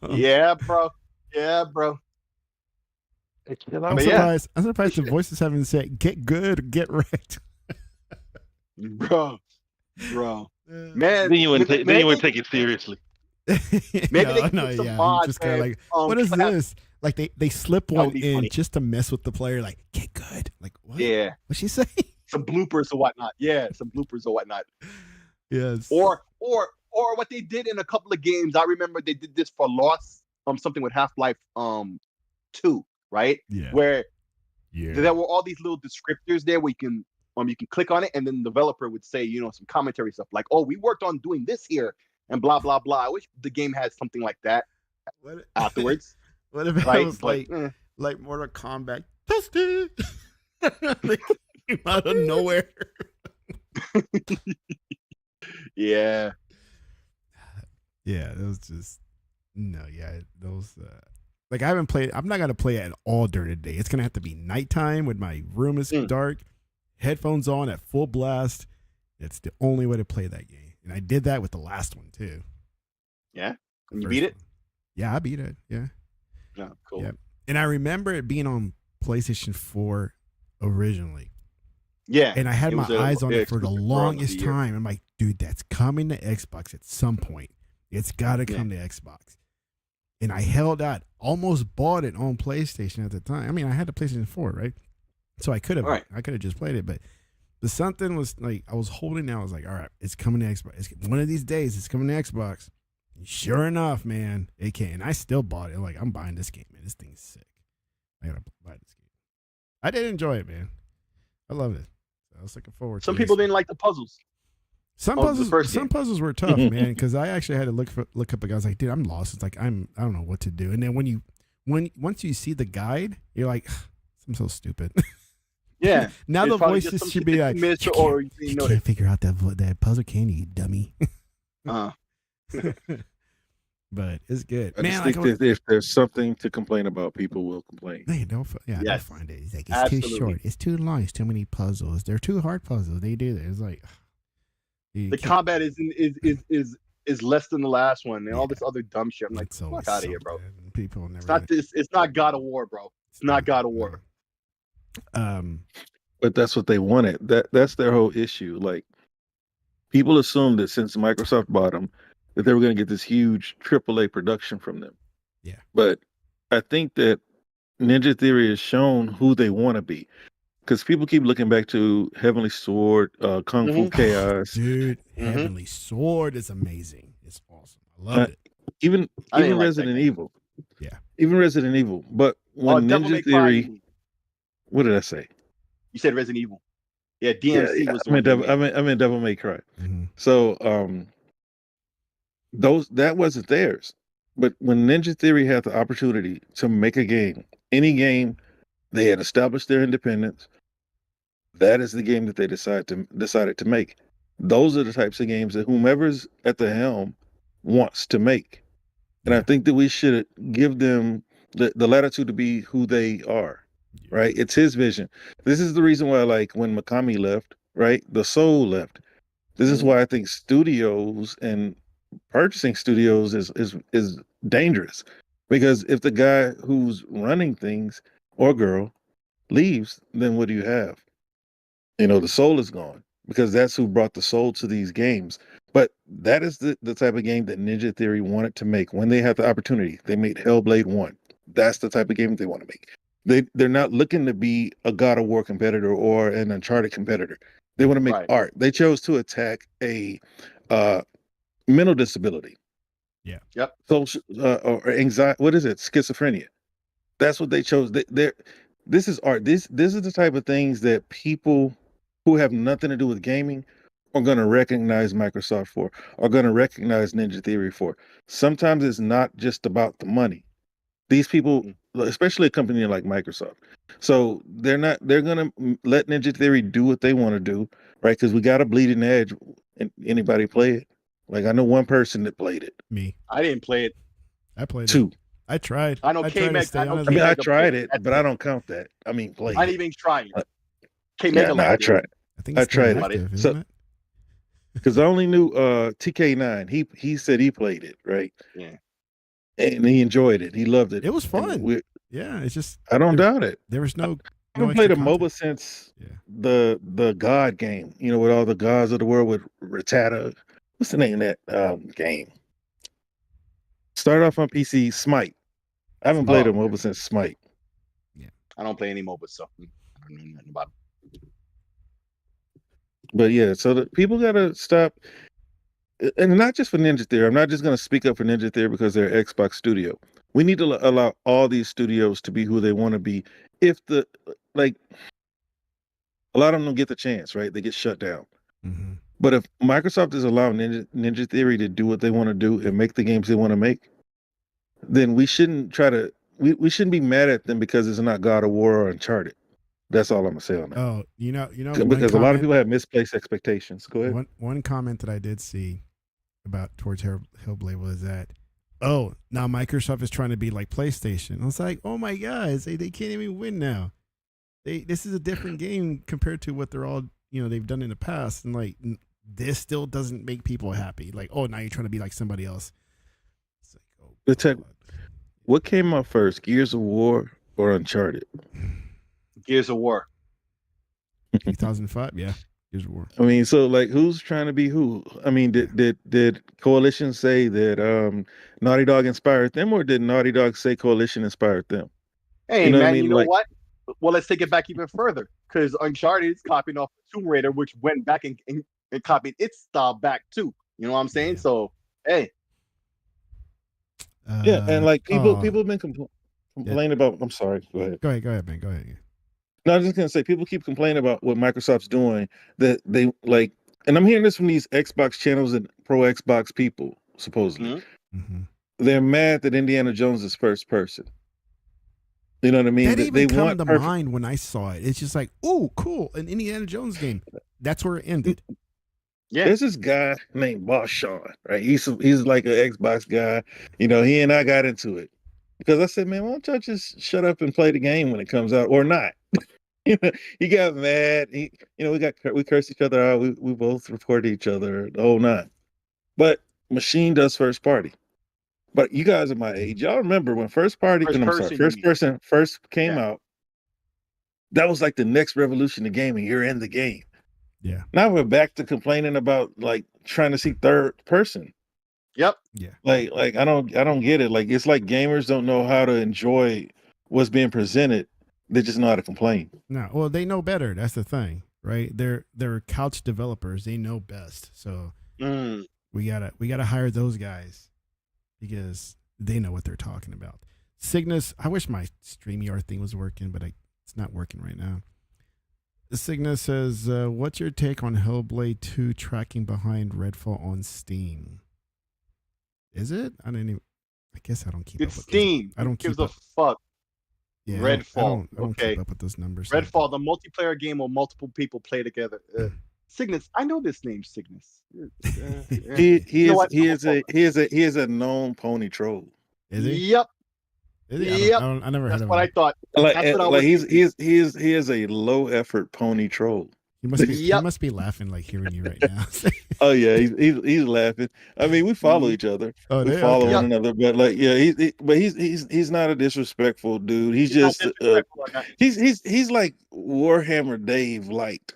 yeah, bro. Yeah, bro. I'm But surprised. I'm surprised the voices haven't said "get good" or "get wrecked." bro. Man, Then you wouldn't take it seriously. maybe they can no, put some yeah. mods, You just kind of man. like, what is this? Like they slip That one would be in funny. just to mess with the player. Like, get good. Like, what? Yeah, What'd she say? some bloopers or whatnot. Yeah, some bloopers or whatnot. Yes. Or what they did in a couple of games. I remember they did this for Lost, something with Half-Life 2, right? Yeah. Where Yeah. there were all these little descriptors there where you can click on it and then the developer would say, some commentary stuff like, "Oh, we worked on doing this here," and blah blah blah. I wish the game had something like that What, afterwards. what if it Right? was But, like Mortal Kombat? Toasted. Like, came out of nowhere. yeah. Yeah, it was just no. Yeah, those. Like I haven't played. I'm not gonna play it at all during the day. It's gonna have to be nighttime when my room is dark, headphones on at full blast. It's the only way to play that game, and I did that with the last one too. Yeah. The You first beat it? one. Yeah, I beat it. Yeah. No, cool. Yeah. And I remember it being on PlayStation 4 originally. Yeah. And I had It my was a- eyes on yeah, it for the exclusive for longest the year. time. I'm like, dude, that's coming to Xbox at some point. It's got to come to Xbox. And I held out, almost bought it on PlayStation at the time. I mean, I had the PlayStation 4, right? So I could have, Right. I could have just played it, but something was like, I was holding out. I was like, all right, it's coming to Xbox. One of these days, it's coming to Xbox. And sure enough, man, it came. And I still bought it. Like, I'm buying this game, man. This thing's sick. I gotta buy this game. I did enjoy it, man. I love it. I was looking forward to Some this. people didn't like the puzzles. Some Oh, the first some game. puzzles were tough, man, because I actually had to look up a guy. I was like, dude, I'm lost. It's like I don't know what to do. And then once you see the guide, you're like, I'm so stupid. Yeah. Now It's the probably just voices some should shit be that like, you missed you or can't, you you know can't figure out that puzzle, can you, dummy? But it's good, I man. just Like, think that if there's something to complain about, people will complain. they'll Yes. find it. It's like it's too Absolutely. short. It's too long. It's too many puzzles. They're too hard puzzles. They do that. It's like you The can't- combat is less than the last one and all Yeah. this other dumb shit. I'm like, it's fuck always out of here, so bro. bad, and people never. It's not this. It's not God of War, bro. It's not God of War. But that's what they wanted. That's their whole issue. Like, people assumed that since Microsoft bought them, that they were going to get this huge AAA production from them. Yeah. But I think that Ninja Theory has shown who they want to be. Because people keep looking back to Heavenly Sword, Kung Fu Chaos. Dude, Heavenly Sword is amazing. It's awesome. I love it. Even I didn't like that Resident game. Evil. Yeah. Even Resident Evil. But when Devil May Ninja Cry, you Theory, mean. what did I say? You said Resident Evil. Yeah, DMC was the I mean, one. I mean Devil May Cry. Mhm. So that wasn't theirs. But when Ninja Theory had the opportunity to make a game, any game, they had established their independence. That is the game that they decided to make. Those are the types of games that whomever's at the helm wants to make. And I think that we should give them the latitude to be who they are. Right? It's his vision. This is the reason why, like, when Mikami left, right, the soul left. This is why I think studios and purchasing studios is dangerous, because if the guy who's running things or girl leaves, then what do you have? The soul is gone, because that's who brought the soul to these games. But that is the type of game that Ninja Theory wanted to make when they had the opportunity. They made HELLBLADE 1. That's the type of game they want to make. They're not looking to be a God of War competitor or an Uncharted competitor. They want to make art. They chose to attack a mental disability. Yeah. Yep. Social or anxiety. What is it? Schizophrenia. That's what they chose. This is art. This is the type of things that people who have nothing to do with gaming are going to recognize Microsoft for, are going to recognize Ninja Theory for. Sometimes it's not just about the money. These people especially a company like Microsoft. So they're gonna let Ninja Theory do what they want to do, right? Because we got a bleeding edge. And anybody play it? Like I know one person that played it. Me. I didn't play it. I played it. Two. I tried. I know I tried to K-Meg. stay I know on I it. mean, I K-Meg tried played it, That's but I don't count that. I mean, play I it. didn't even try it. Uh, K-Meg Yeah, no, I liked it. tried. I think I it's still tried it. active, So isn't it? because I only knew TK9. He said he played it, right? Yeah. And he enjoyed it. He loved it. It was And fun. Yeah, it's just I don't doubt it. there was no I no haven't played a extra MOBA content. since Yeah. the God game, with all the gods of the world with Rattata. What's the name of that game? Started off on PC, Smite. I haven't played a MOBA since Smite. I don't play any MOBA, so I don't know nothing about it. But yeah, so the people gotta stop, and not just for Ninja Theory. I'm not just gonna speak up for Ninja Theory because they're an Xbox studio. We need to allow all these studios to be who they want to be. If the like, a lot of them don't get the chance, right? They get shut down. Mm-hmm. But if Microsoft is allowing Ninja Theory to do what they want to do and make the games they want to make, then we shouldn't try to. We shouldn't be mad at them because it's not God of War or Uncharted. That's all I'm gonna say on that. Oh, Because a lot of people have misplaced expectations. Go ahead. One comment that I did see about towards Hellblade was that, oh, now Microsoft is trying to be like PlayStation. I was like, oh my God, they can't even win now. This is a different game compared to what they're all they've done in the past, and like this still doesn't make people happy. Like, oh, now you're trying to be like somebody else. It's like, oh, what came out first, Gears of War or Uncharted? Gears of War. 2005, yeah, Gears of War. I mean, so like, who's trying to be who? I mean, did Coalition say that Naughty Dog inspired them, or did Naughty Dog say Coalition inspired them? Hey, You know man, what I mean? you know Like- what? Well, let's take it back even further, because Uncharted is copying off Tomb Raider, which went back and copied its style back too. You know what I'm saying? Yeah. So, hey, Yeah, and like people have been complaining about. I'm sorry. Go ahead. Go ahead, man. Go ahead. No, I was just gonna say people keep complaining about what Microsoft's doing. That they like, and I'm hearing this from these Xbox channels and pro Xbox people. Supposedly, Mm-hmm. they're mad that Indiana Jones is first person. You know what I mean? That didn't even come to perfect- mind when I saw it. It's just like, oh, cool, an Indiana Jones game. That's where it ended. yeah, There's this guy named Boss Sean, right? He's like an Xbox guy. He and I got into it because I said, man, why don't y'all just shut up and play the game when it comes out or not? He got mad. We cursed each other out. We both reported each other the whole nine. But Machine does first party. But you guys are my age. Y'all remember when first person first came out? That was like the next revolution of gaming. You're in the game. Yeah. Now we're back to complaining about like trying to see third person. yep. Yeah. Like I don't get it. Like it's like gamers don't know how to enjoy what's being presented. They just know how to complain. No, well, they know better. That's the thing, right? They're couch developers. They know best. So we gotta hire those guys because they know what they're talking about. Cygnus, I wish my StreamYard thing was working, but it's not working right now. Cygnus says, what's your take on Hellblade 2 tracking behind Redfall on Steam? Is it? I guess I don't keep It's up with Steam. I don't gives keep a fuck. Yeah, Redfall. I don't Okay. keep up with those numbers. Redfall, the multiplayer game where multiple people play together. Cygnus, I know this name, Cygnus. He is a known pony troll. Is he? Yep. Is he? Yep. I never heard That's of what him. I thought. Like, That's what I like was he is a low effort pony troll. He must be. Yep. He must be laughing like hearing you right now. Oh yeah, he's laughing. I mean, we follow each other. Oh, We they- follow okay. one another, but like, yeah, he's not a disrespectful dude. He's not just disrespectful or not. he's like Warhammer Dave light.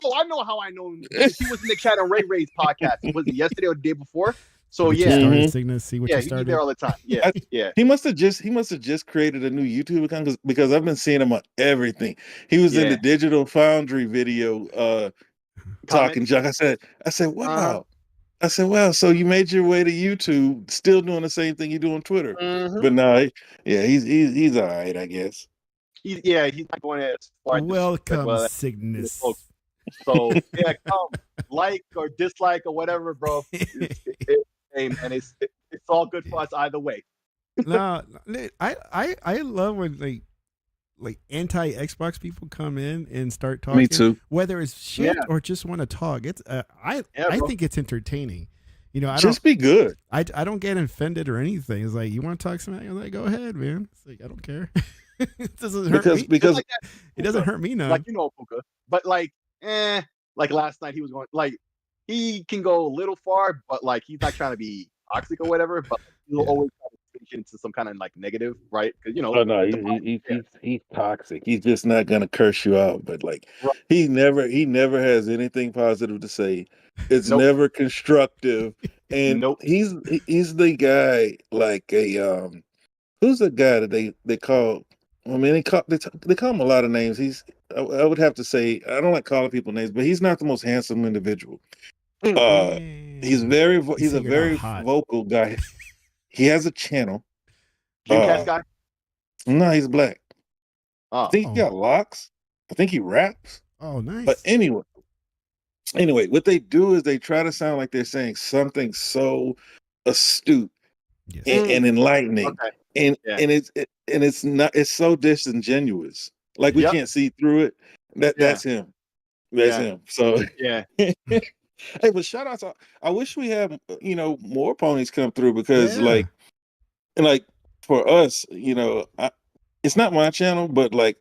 Oh, I know how I know him. Because he was in the Cat and Ray Ray's podcast. Was it yesterday or the day before? So What you yeah, started, Mhm. Cygnus, see what yeah, you he's started. there all the time. Yeah, yeah. He must have just created a new YouTube account because I've been seeing him on everything. He was in Yeah. the Digital Foundry video talking junk. I said, wow. Uh-huh. I said, wow, so you made your way to YouTube, still doing the same thing you do on Twitter. Mhm. But no, he's all right, I guess. He's not going as far. as Welcome, well, Cygnus. folks. So yeah, come like or dislike or whatever, bro. And it's all good for us either way. No, I love when like anti Xbox people come in and start Me talking, too. whether it's shit Yeah, or just want to talk. It's yeah, I bro. think it's entertaining. You know, Just be good. I don't get offended or anything. It's like you want to talk smack, I'm like, go ahead, man. It's like I don't care. It doesn't hurt Because me. Just because like that. It doesn't Puka. hurt me Like none. Puka. But like last night he was going like he can go a little far, but like he's not trying to be toxic or whatever. But he'll Yeah, always try to switch it into some kind of like negative, right? Because oh no, the he's toxic. He's just not gonna curse you out. But like right. he never has anything positive to say. It's Nope, never constructive. And nope. he's the guy like a who's the guy that they call? I mean, they call him a lot of names. I would have to say I don't like calling people names, but he's not the most handsome individual. Mm-mm. Uh, man. He's he's a figured out very hot. vocal guy. He has a channel. Dreamcast Uh, guy. no, he's black. I Oh, think he Oh, got locks. I think he raps. oh, But nice. anyway, what they do is they try to sound like they're saying something so astute Yes. mm, and enlightening, okay. and Yeah. it's not. It's so disingenuous. Like we Yeah. Yep. can't see through it. Yeah. That's him. That's Yeah. him. So Yeah. hey, but shout out to I wish we had more ponies come through because Yeah. like for us, it's not my channel, but like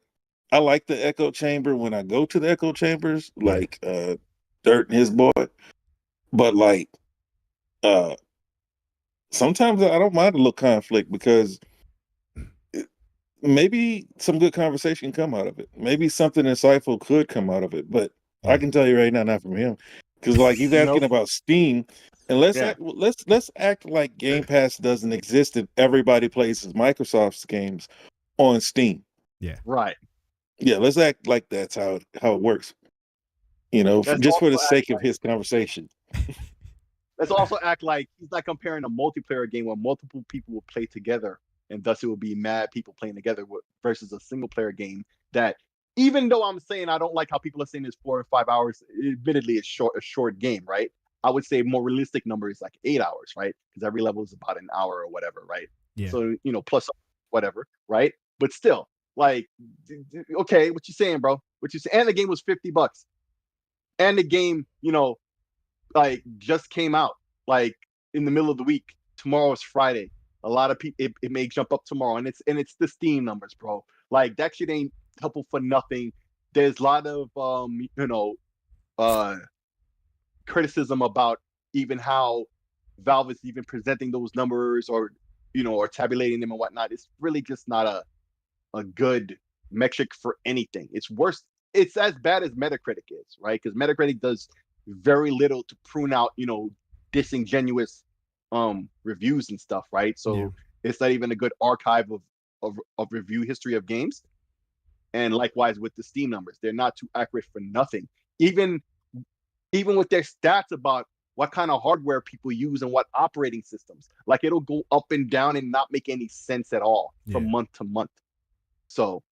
I like the echo chamber when I go to the echo chambers, Yeah. like Dirt and his boy. But like uh sometimes I don't mind a little conflict because maybe some good conversation can come out of it. Maybe something insightful could come out of it. But I Yeah. can tell you right now, not from him, because like he's asking Nope. about Steam, and Yeah. let's act like Game Pass doesn't exist and everybody plays Microsoft's games on Steam. Yeah. Right. Yeah, let's act like that's how it works. Let's Just for the also act sake of his conversation. let's also act like he's not comparing a multiplayer game where multiple people will play together, and thus it will be mad people playing together versus a single player game that, even though I'm saying I don't like how people are saying it's 4 or 5 hours, admittedly it's a short game, right? I would say more realistic number is like 8 hours, right? Because every level is about an hour or whatever, right? Yeah. So plus whatever, right? But still, like, okay, what you saying, bro? What you say? And the game was $50, and the game, like just came out like in the middle of the week. Tomorrow is Friday. A lot of people it may jump up tomorrow, and it's the Steam numbers, bro. Like that shit ain't helpful for nothing. There's a lot of uh criticism about even how Valve is even presenting those numbers, or tabulating them and whatnot. It's really just not a good metric for anything. It's worse. It's as bad as Metacritic is, right? Because Metacritic does very little to prune out, disingenuous reviews and stuff, right? Yeah. So it's not even a good archive of review history of games. And likewise with the Steam numbers, they're not too accurate for nothing. Even with their stats about what kind of hardware people use and what operating systems, like it'll go up and down and not make any sense at all from Yeah. month to month. So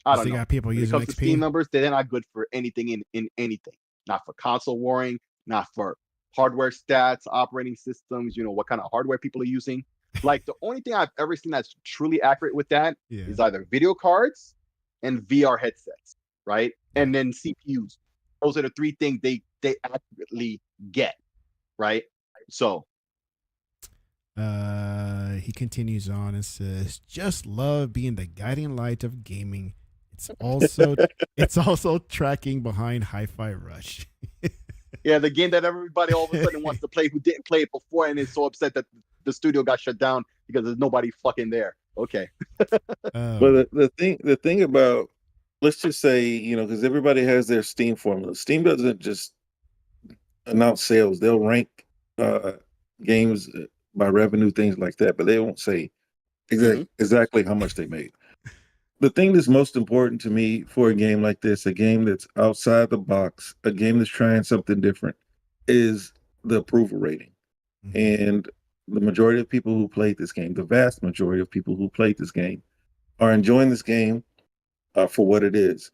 I don't They know. got people When it using comes to Steam XP. numbers, they're not good for anything in anything. Not for console warring, not for hardware stats, operating systems, what kind of hardware people are using. Like the only thing I've ever seen that's truly accurate with that Yeah. is either video cards and VR headsets, right? Yeah. And then CPUs. Those are the three things they accurately get, right? So He continues on and says, "Just love being the guiding light of gaming. It's also tracking behind Hi-Fi Rush." yeah, the game that everybody all of a sudden wants to play who didn't play it before and is so upset that the studio got shut down because there's nobody fucking there. Okay. But the thing about, let's just say, because everybody has their Steam formula. Steam doesn't just announce sales; they'll rank games by revenue, things like that, but they won't say exactly how much they made. The thing that's most important to me for a game like this, a game that's outside the box, a game that's trying something different, is the approval rating. Mhm. And the majority of people who played this game, the vast majority of people who played this game, are enjoying this game for what it is.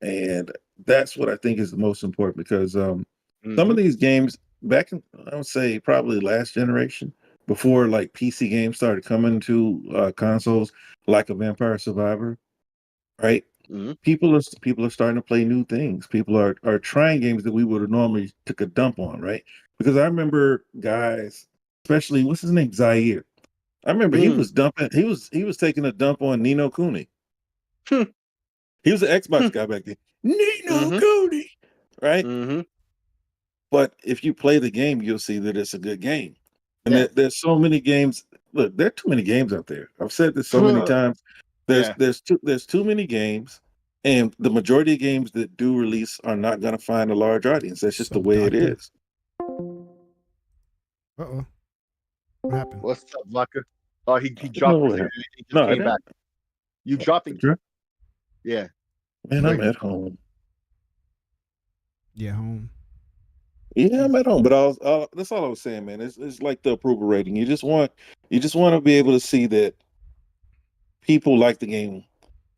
And that's what I think is the most important, because some of these games back in, I would say, probably last generation, before like PC games started coming to consoles, like a Vampire Survivor, right? Mm-hmm. People are starting to play new things. People are trying games that we would have normally took a dump on, right? Because I remember guys, especially what's his name, Zaire. I remember he was dumping. He was taking a dump on Nino Cooney. He was an Xbox guy back then. Nino Mm-hmm. Cooney, right? Mm-hmm. But if you play the game, you'll see that it's a good game. And Yeah. there's so many games. Look, there are too many games out there. I've said this so many times. Yeah. There's too many games, and the majority of games that do release are not going to find a large audience. That's just the way it is. Uh-oh. What happened? What's up, Vodka? Oh, he No, dropped what it. happened? He just No, I came back. didn't. You dropped it. Sure. Yeah. Man, Right. I'm at home. Yeah, home. Yeah, I'm at home. But that's all I was saying, man. It's like the approval rating. You just want to be able to see that people like the game.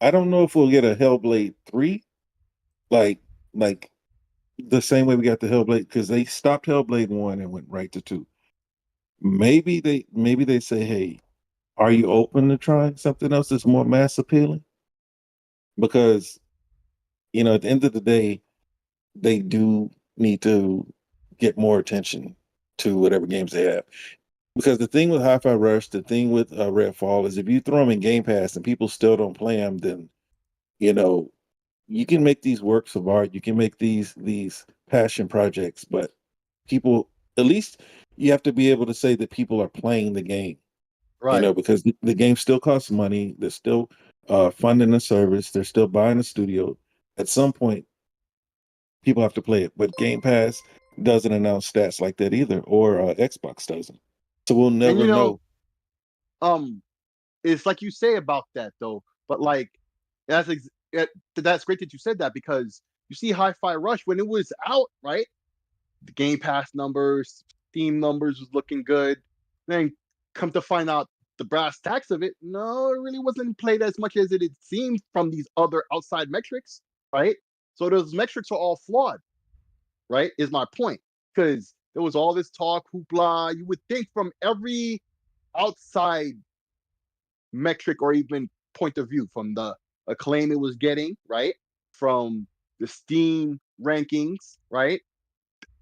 I don't know if we'll get a Hellblade 3, like the same way we got the Hellblade, because they stopped Hellblade 1 and went right to 2. Maybe they say, hey, are you open to trying something else that's more mass appealing? Because, at the end of the day, they do need to get more attention to whatever games they have. Because the thing with Hi-Fi Rush, the thing with Redfall is if you throw them in Game Pass and people still don't play them, then you can make these works of art, you can make these passion projects, but people, at least you have to be able to say that people are playing the game. Right. Because the game still costs money. They're still funding the service. They're still buying the studio. At some point, people have to play it. But Game Pass doesn't announce stats like that either, or Xbox doesn't. So we'll And never know. It's like you say about that though, but like that's that's great that you said that, because you see Hi-Fi Rush when it was out, right? The Game Pass numbers, Steam numbers was looking good. Then come to find out the brass tacks of it, no, it really wasn't played as much as it seemed from these other outside metrics, right? So those metrics are all flawed, right? Is my point. Because there was all this talk, hoopla. You would think from every outside metric or even point of view, from the acclaim it was getting, right? From the Steam rankings, right?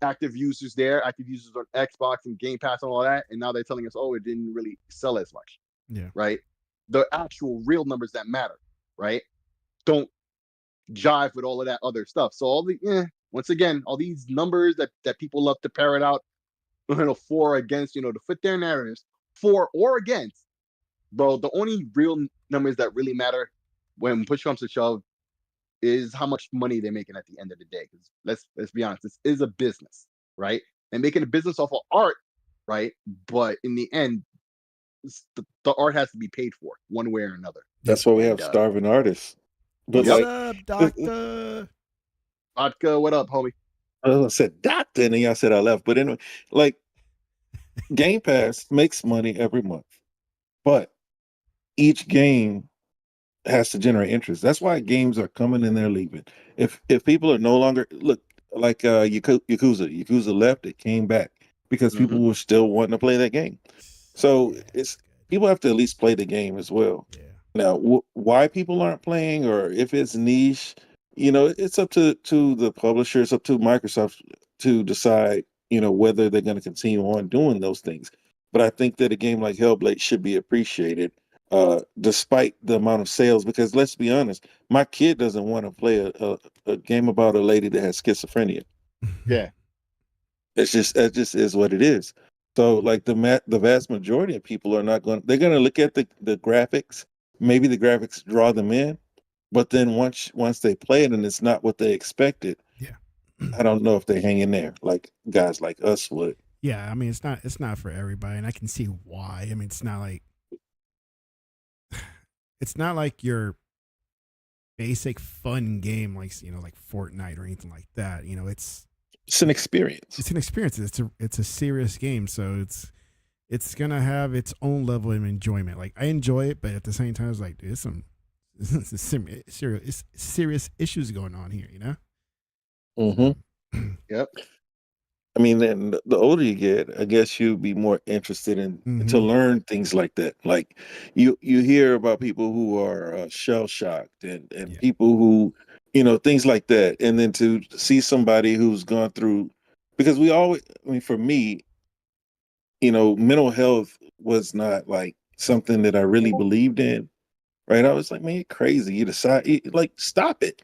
Active users there, active users on Xbox and Game Pass and all that, and now they're telling us, oh, it didn't really sell as much. Yeah. Right? The actual real numbers that matter, right? Don't jive with all of that other stuff. So once again, all these numbers that people love to parrot out, for or against, to fit their narratives, for or against, bro, the only real numbers that really matter when push comes to shove is how much money they're making at the end of the day. Because let's be honest, this is a business, right? And making a business off of art, right? But in the end, the art has to be paid for one way or another. That's why we have starving artists. But What's up, doctor? Vodka, what up, homie? I said doctor, and then y'all said I left. But anyway, like Game Pass makes money every month, but each game has to generate interest. That's why games are coming and they're leaving. If people are no longer like Yakuza left, it came back because people were still wanting to play that game. So it's people have to at least play the game as well. Yeah. Now, why people aren't playing, or if it's niche, it's up to the publisher, it's up to Microsoft to decide, whether they're going to continue on doing those things. But I think that a game like Hellblade should be appreciated, despite the amount of sales. Because let's be honest, my kid doesn't want to play a game about a lady that has schizophrenia. Yeah. That just is what it is. So, like the vast majority of people are not going. They're going to look at the graphics. Maybe the graphics draw them in, but then once they play it and it's not what they expected, Yeah. I don't know if they hang in there like guys like us would. Yeah, I mean it's not for everybody, and I can see why. I mean it's not like your basic fun game like like Fortnite or anything like that. It's an experience. It's an experience. It's a serious game, so it's gonna have its own level of enjoyment. Like I enjoy it, but at the same time, it's like there's some serious issues going on here. Yep. I mean, then the older you get, I guess you'd be more interested in to learn things like that. Like you hear about people who are shell shocked and people who, things like that. And then to see somebody who's gone through, because we always, I mean, for me, mental health was not like something that I really believed in. Right? I was like, man, you're crazy. Like, stop it.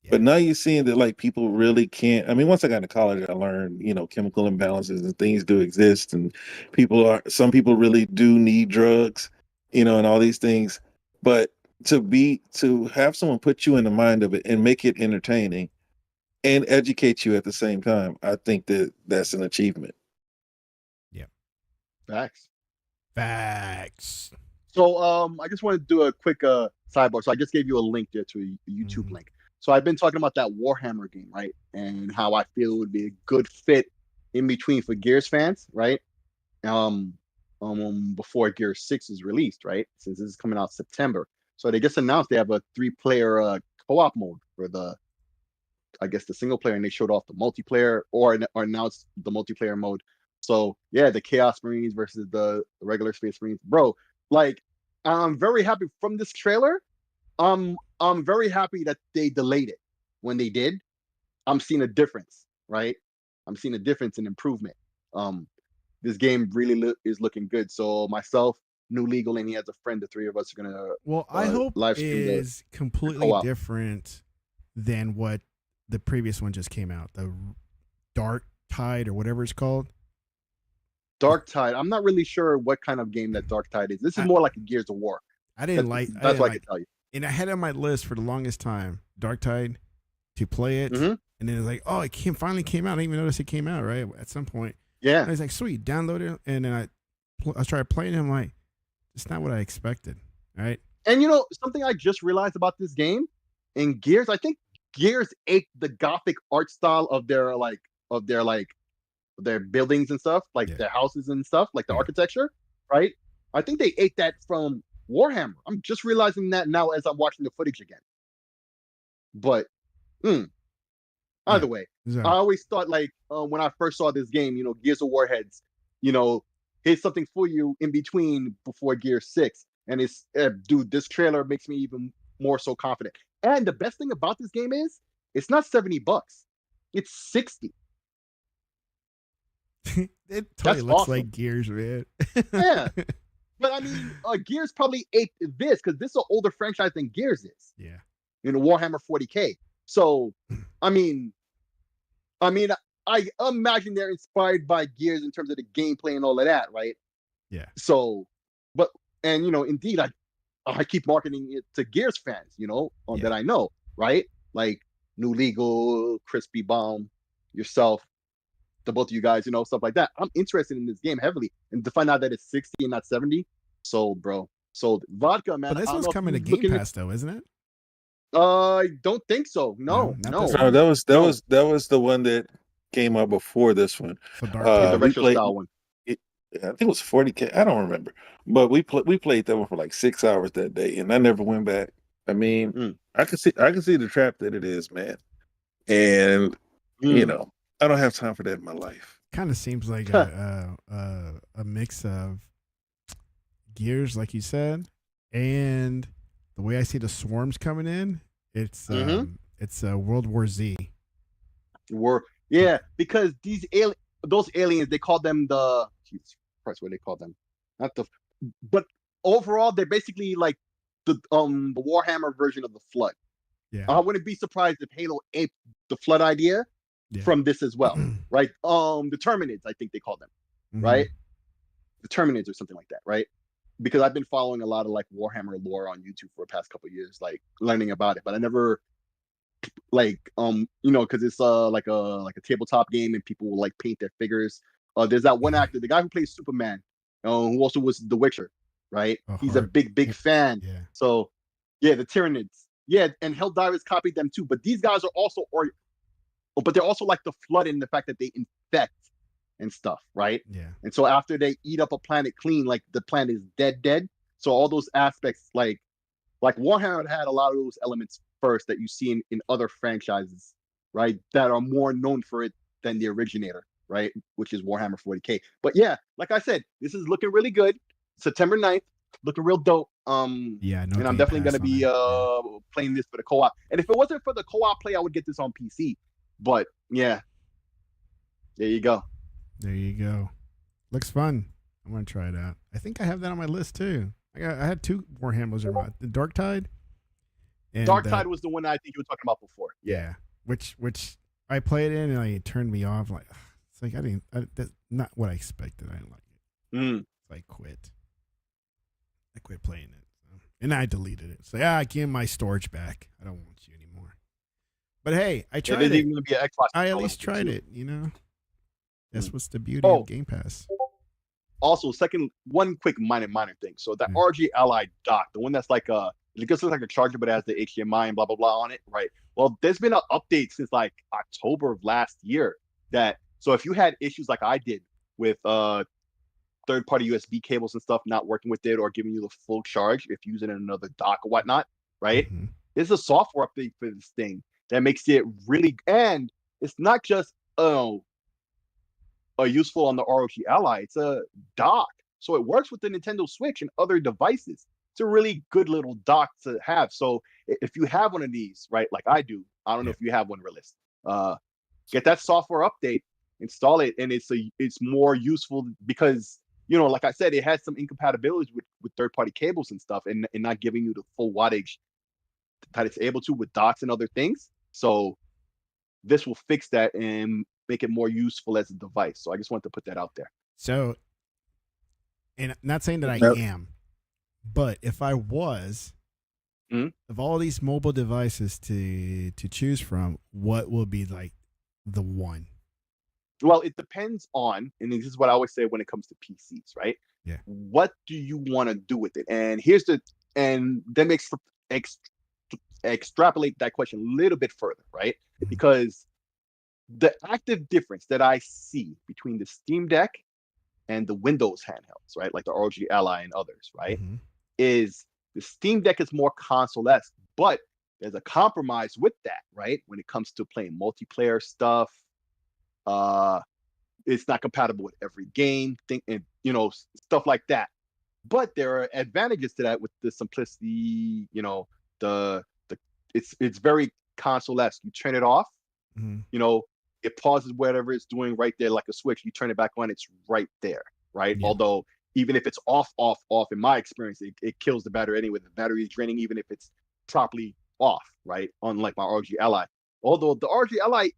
But now you're seeing that like people really can't. I mean, once I got into college, I learned, chemical imbalances and things do exist, and some people really do need drugs, and all these things. But to have someone put you in the mind of it and make it entertaining and educate you at the same time, I think that's an achievement. Yeah. Facts. So I just want to do a quick sidebar. So I just gave you a link there to a YouTube link. So I've been talking about that Warhammer game, right? And how I feel it would be a good fit in between for Gears fans, right? Before Gears 6 is released, right? Since this is coming out September. So they just announced they have a 3-player co-op mode for the single player, and they showed off the multiplayer or announced the multiplayer mode. So yeah, the Chaos Marines versus the regular Space Marines. Bro, like I'm very happy from this trailer. I'm very happy that they delayed it. When they did, I'm seeing a difference, right? I'm seeing a difference in improvement. This game really is looking good. So myself, New Legal, and he has a friend. The three of us are gonna I hope live stream is completely different than what the previous one just came out. The Dark Tide or whatever it's called. Dark Tide. I'm not really sure what kind of game that Dark Tide is. This is more like a Gears of War. That's what I can tell you. And I had it on my list for the longest time, Dark Tide, to play it. And then it's like, oh, finally came out. I didn't even notice it came out, right? At some point. Yeah. And I was like, sweet, download it. And then I started playing it. I'm like, it's not what I expected, right? And something I just realized about this game, in Gears, I think Gears ate the Gothic art style of their buildings and stuff, like their houses and stuff, like the architecture, right? I think they ate that from Warhammer. I'm just realizing that now as I'm watching the footage again. But either way, I always thought when I first saw this game, Gears of Warheads, here's something for you in between before Gear 6. And it's dude, this trailer makes me even more so confident. And the best thing about this game is it's not $70. It's 60. It totally looks like Gears, man. Yeah. But I mean, Gears probably ate this because this is an older franchise than Gears is. Yeah. Warhammer 40K. So, I mean, I imagine they're inspired by Gears in terms of the gameplay and all of that, right? Yeah. So, indeed, I keep marketing it to Gears fans, that I know, right? Like New Legal, Crispy Bomb, yourself, the both of you guys, stuff like that. I'm interested in this game heavily, and to find out that it's 60 and not 70, sold, bro. Sold. Vodka, man. But this one's coming to Game Pass, though, isn't it? I don't think so. No. That was the one that came out before this one. So the retro style one. I think it was 40K. I don't remember, but we played that one for like 6 hours that day, and I never went back. I mean, I can see the trap that it is, man, and I don't have time for that in my life. Kind of seems like a mix of Gears, like you said, and the way I see the swarms coming in, it's World War Z. Because those aliens, they call them the Jesus Christ, what they call them? But overall, they're basically like the Warhammer version of the Flood. Yeah, I wouldn't be surprised if Halo aped the Flood idea from this as well, right? The Terminids, I think they call them, right? The Terminids or something like that, right? Because I've been following a lot of like Warhammer lore on YouTube for the past couple of years, like learning about it, but I never because it's like a tabletop game and people will like paint their figures. There's that one actor, the guy who plays Superman, who also was The Witcher, right? He's a big fan. Yeah. So yeah, the Tyranids. Yeah, and Helldivers copied them too. But these guys are also but they're also like the Flood in the fact that they infect and stuff, right? Yeah. And so after they eat up a planet clean, like the planet is dead. So all those aspects, like Warhammer had a lot of those elements first that you see in other franchises, right? That are more known for it than the originator. right? Which is Warhammer 40K. But yeah, like I said, this is looking really good. September 9th, looking real dope. Yeah, no and I'm Game definitely Pass gonna on be it. Yeah. playing this for the co-op. And if it wasn't for the co-op play, I would get this on PC. But yeah, there you go. There you go. Looks fun. I'm gonna try it out. I think I have that on my list too. I had 2 Warhammers in my the Dark Tide. And Dark Tide was the one I think you were talking about before. Yeah. Which I played in and it turned me off. Like it's like that's not what I expected. I didn't like it. So I quit. I quit playing it. So. And I deleted it. So give my storage back. I don't want you anymore. But hey, I tried it. Even gonna be an Xbox I at least tried it, That's what's the beauty of Game Pass. Also, one quick minor thing. So that RG Ally dock, the one that's like it looks like a charger, but it has the HDMI and blah blah blah on it, right? Well, there's been an update since like October of last year so if you had issues like I did with third-party USB cables and stuff not working with it or giving you the full charge if using another dock or whatnot, right? Mm-hmm. There's a software update for this thing that makes it really, and it's not just useful on the ROG Ally. It's a dock, so it works with the Nintendo Switch and other devices. It's a really good little dock to have. So if you have one of these, right, like I do, I don't know if you have one, Realist. Get that software update, install it, and it's more useful because like I said, it has some incompatibilities with third-party cables and stuff, and not giving you the full wattage that it's able to with docks and other things. So this will fix that and make it more useful as a device. So I just wanted to put that out there. So, and I'm not saying that I am, but if I was, of all these mobile devices to choose from, what will be like the one? Well, it depends on, and this is what I always say when it comes to PCs, right? Yeah. What do you want to do with it? And then extrapolate that question a little bit further, right? Because the active difference that I see between the Steam Deck and the Windows handhelds, right, like the ROG Ally and others, right, is the Steam Deck is more console-esque, but there's a compromise with that, right? When it comes to playing multiplayer stuff, it's not compatible with every game, and stuff like that. But there are advantages to that with the simplicity, it's very console-esque. You turn it off, it pauses whatever it's doing right there, like a switch. You turn it back on, it's right there, right? Yeah. Although even if it's off, in my experience, it kills the battery anyway. The battery is draining even if it's properly off, right? Unlike my ROG Ally. Although the ROG Ally,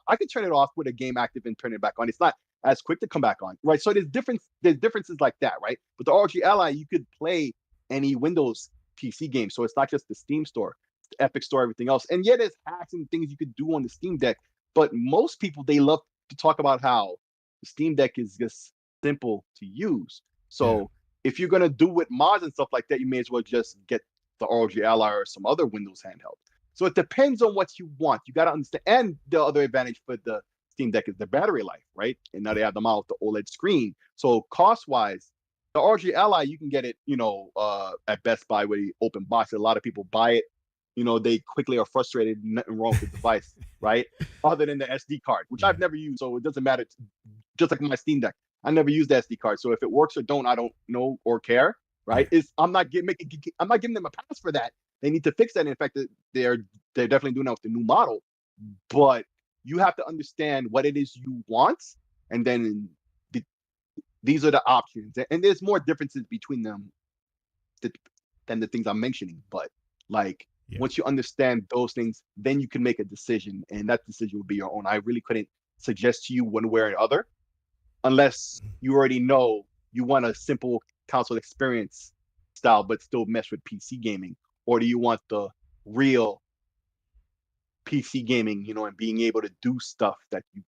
I could turn it off with a game active and turn it back on. It's not as quick to come back on, right? So there's differences like that, right? But the ROG Ally, you could play any Windows PC game. So it's not just the Steam store, it's the Epic store, everything else. And yeah, there's hacks and things you could do on the Steam Deck. But most people, they love to talk about how the Steam Deck is just simple to use. So if you're going to do with mods and stuff like that, you may as well just get the ROG Ally or some other Windows handheld. So it depends on what you want. You got to understand. And the other advantage for the Steam Deck is the battery life, right? And now they have them out with the OLED screen. So cost-wise, the ROG Ally, you can get it, at Best Buy where you open box. A lot of people buy it. They quickly are frustrated. Nothing wrong with the device, right? Other than the SD card, which I've never used, so it doesn't matter. Just like my Steam Deck, I never used the SD card, so if it works or don't, I don't know or care, right? I'm not giving them a pass for that. They need to fix that. In fact, they're definitely doing that with the new model, but you have to understand what it is you want, and then these are the options. And there's more differences between them than the things I'm mentioning, but once you understand those things, then you can make a decision, and that decision will be your own. I really couldn't suggest to you one way or another, unless you already know you want a simple console experience style, but still mesh with PC gaming, or do you want the real PC gaming, and being able to do stuff that you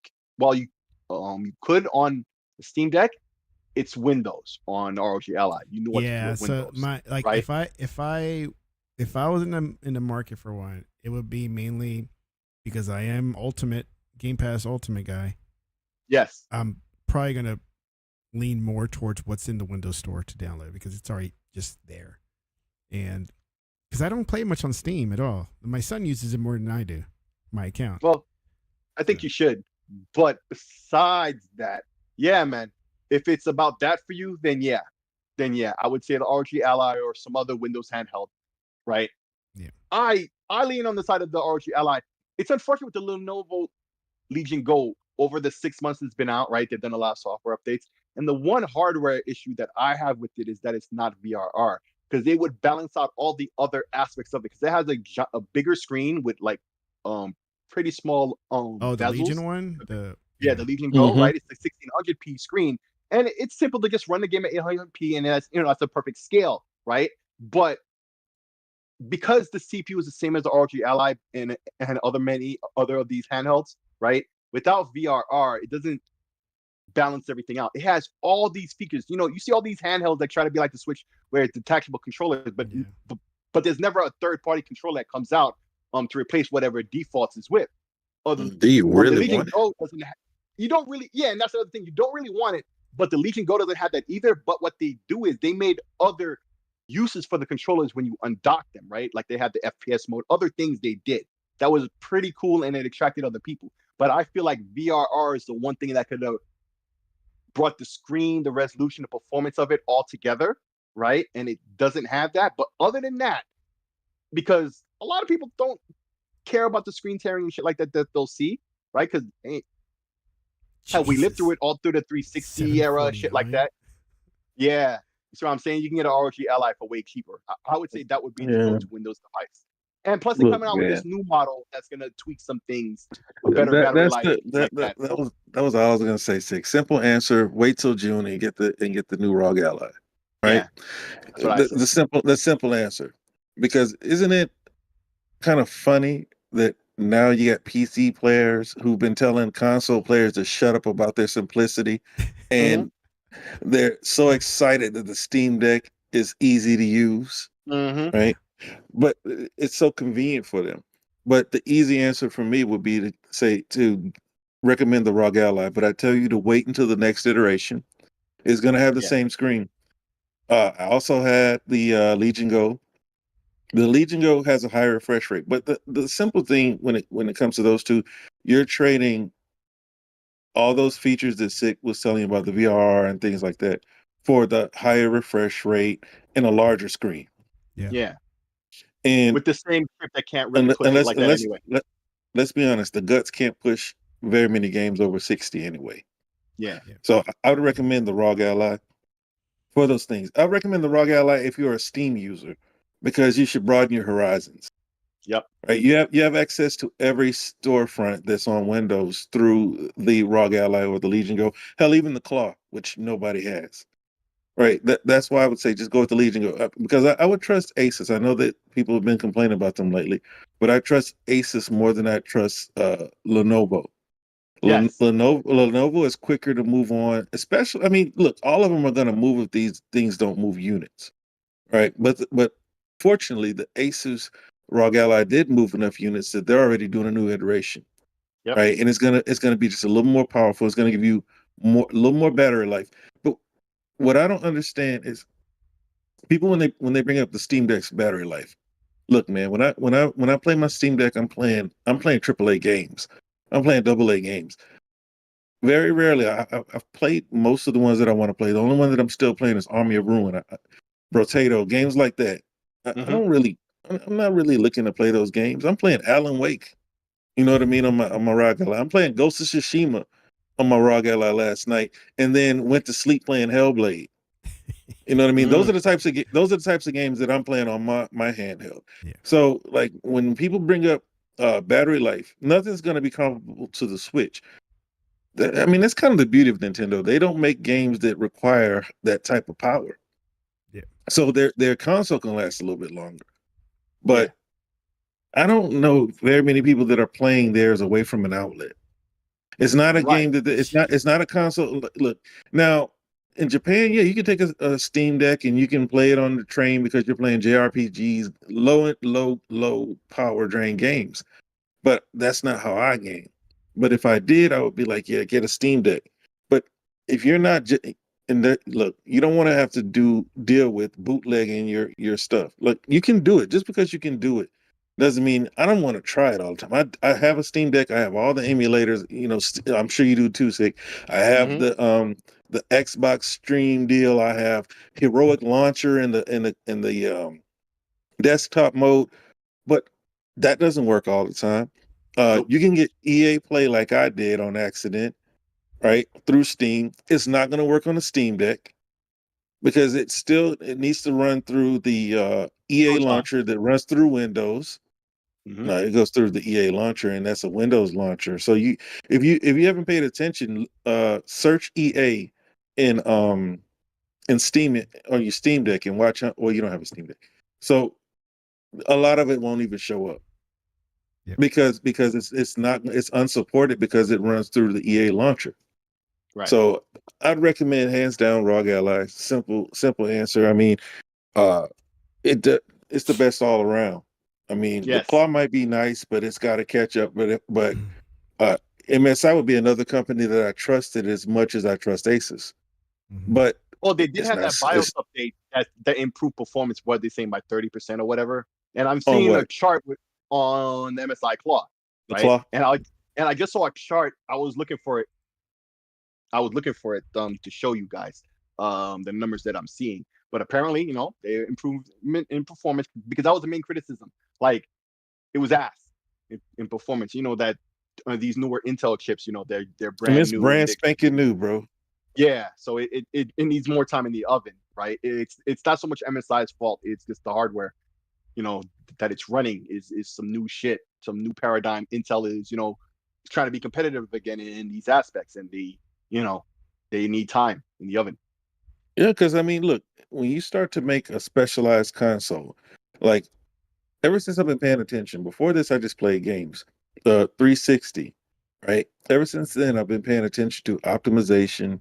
could on the Steam Deck. It's Windows on ROG Ally. You know what to do with Windows, right? If I was in the market for one, it would be mainly because I am Game Pass Ultimate guy. Yes. I'm probably going to lean more towards what's in the Windows Store to download because it's already just there. And because I don't play much on Steam at all. My son uses it more than I do, my account. Well, I think you should. But besides that, yeah, man, if it's about that for you, then yeah, I would say the RG Ally or some other Windows handheld, right? Yeah. I lean on the side of the RG Ally. It's unfortunate with the Lenovo Legion Go over the 6 months it's been out, right? They've done a lot of software updates. And the one hardware issue that I have with it is that it's not VRR because they would balance out all the other aspects of it because it has a bigger screen with like um pretty small Oh, the bezels. Legion one. Yeah, the Legion Go, Mm-hmm. right? It's a 1600p screen, and it's simple to just run the game at 800p, and that's a perfect scale, right? But because the CPU is the same as the ROG Ally and many other of these handhelds, right? Without VRR, it doesn't balance everything out. It has all these features. You see all these handhelds that try to be like the Switch, where it's detachable controllers, but Yeah. but there's never a third-party controller that comes out to replace whatever defaults is with. Do you The really Legion want it? Go doesn't. You don't really, yeah, and that's the other thing. You don't really want it, but the Legion Go doesn't have that either. But what they do is they made other uses for the controllers when you undock them, right? Like they had the FPS mode, other things they did that was pretty cool and it attracted other people. But I feel like VRR is the one thing that could have brought the screen, the resolution, the performance of it all together, right? And it doesn't have that. But other than that, because a lot of people don't care about the screen tearing and shit like that they'll see, right? Because hell, we lived through it all through the 360 era, shit like 749. that. Yeah. So I'm saying you can get an ROG Ally for way cheaper. I would say that would be the Yeah. go-to Windows device. And plus, they're Look, coming out with man. this new model that's gonna tweak some things, a better battery That's life, the things like that. that was all I was gonna say. Six simple answer. Wait till June and get the new ROG Ally. Right. Yeah, that's what I say. The simple answer. Because isn't it kind of funny that now you got PC players who've been telling console players to shut up about their simplicity, and they're so excited that the Steam Deck is easy to use, Mm-hmm. right? But it's so convenient for them. But the easy answer for me would be to say to recommend the ROG Ally, but I tell you to wait until the next iteration. It's going to have the Yeah. same screen. I also had the Legion Go. The Legion Go has a higher refresh rate, but the simple thing when it comes to those two, you're trading all those features that Sick was telling you about the VR and things like that for the higher refresh rate and a larger screen. Yeah. And With the same chip that can't really push it like that anyway. let's be honest, the guts can't push very many games over 60 anyway. Yeah. So I would recommend the ROG Ally for those things. I recommend the ROG Ally if you're a Steam user because you should broaden your horizons. Yep. Right, you have access to every storefront that's on Windows through the ROG Ally or the Legion Go. Hell, even the Claw, which nobody has. Right, that's why I would say just go with the Legion Go because I would trust Asus. I know that people have been complaining about them lately, but I trust Asus more than I trust Lenovo. Yes. Lenovo is quicker to move on, especially. I mean, look, all of them are going to move if these things don't move units, right? But fortunately, the Asus ROG Ally did move enough units that they're already doing a new iteration, Yep. right? And it's gonna be just a little more powerful. It's gonna give you a little more battery life. But what I don't understand is people when they bring up the Steam Deck's battery life. Look, man, when I play my Steam Deck, I'm playing AAA games. I'm playing AA games. Very rarely, I've played most of the ones that I want to play. The only one that I'm still playing is Army of Ruin, Brotato, games like that. I don't really, I'm not really looking to play those games. I'm playing Alan Wake. You know what I mean on my ROG Ally. I'm playing Ghost of Tsushima on my ROG Ally last night, and then went to sleep playing Hellblade. You know what I mean? Those are the types of games that I'm playing on my handheld. Yeah. So like when people bring up battery life, nothing's going to be comparable to the Switch. I mean, that's kind of the beauty of Nintendo. They don't make games that require that type of power. Yeah. So their console can last a little bit longer. But I don't know very many people that are playing theirs away from an outlet. It's not a game that it's not a console. Look, now in Japan, yeah, you can take a Steam Deck and you can play it on the train because you're playing JRPGs, low power drain games. But that's not how I game. But if I did, I would be like, yeah, get a Steam Deck. But if you're not, look, you don't want to have to deal with bootlegging your stuff. Look, you can do it just because you can do it. doesn't mean I don't want to try it all the time. I have a Steam Deck. I have all the emulators. You know, I'm sure you do too, Sick. I have the Xbox Stream deal. I have Heroic Launcher in the desktop mode, but that doesn't work all the time. Nope. You can get EA Play like I did on accident, right, through Steam. It's not going to work on the Steam Deck because it needs to run through the EA Proton. launcher that runs through Windows. No, it goes through the EA launcher, and that's a Windows launcher. So if you haven't paid attention, search EA in Steam on your Steam Deck and watch. Well, you don't have a Steam Deck, so a lot of it won't even show up. Yep. Because it's unsupported because it runs through the EA launcher. Right. So I'd recommend hands down ROG Ally. Simple answer. I mean, it's the best all around. I mean, the claw might be nice, but it's got to catch up. But MSI would be another company that I trusted as much as I trust Asus. But they did have that BIOS update that improved performance. What are they saying, by 30% or whatever? And I'm seeing a chart on MSI Claw, right? The Claw. And I just saw a chart. I was looking for it to show you guys the numbers that I'm seeing. But apparently, you know, they improved in performance, because that was the main criticism. Like, it was ass in performance. You know that these newer Intel chips, you know, they're brand new. Brand spanking new, bro. Yeah, so it needs more time in the oven, right? It's not so much MSI's fault. It's just the hardware, you know, that it's running is some new shit, some new paradigm. Intel is, you know, trying to be competitive again in these aspects, and they need time in the oven. Yeah, because I mean, look, when you start to make a specialized console, like ever since I've been paying attention, before this I just played games. The 360, right? Ever since then I've been paying attention to optimization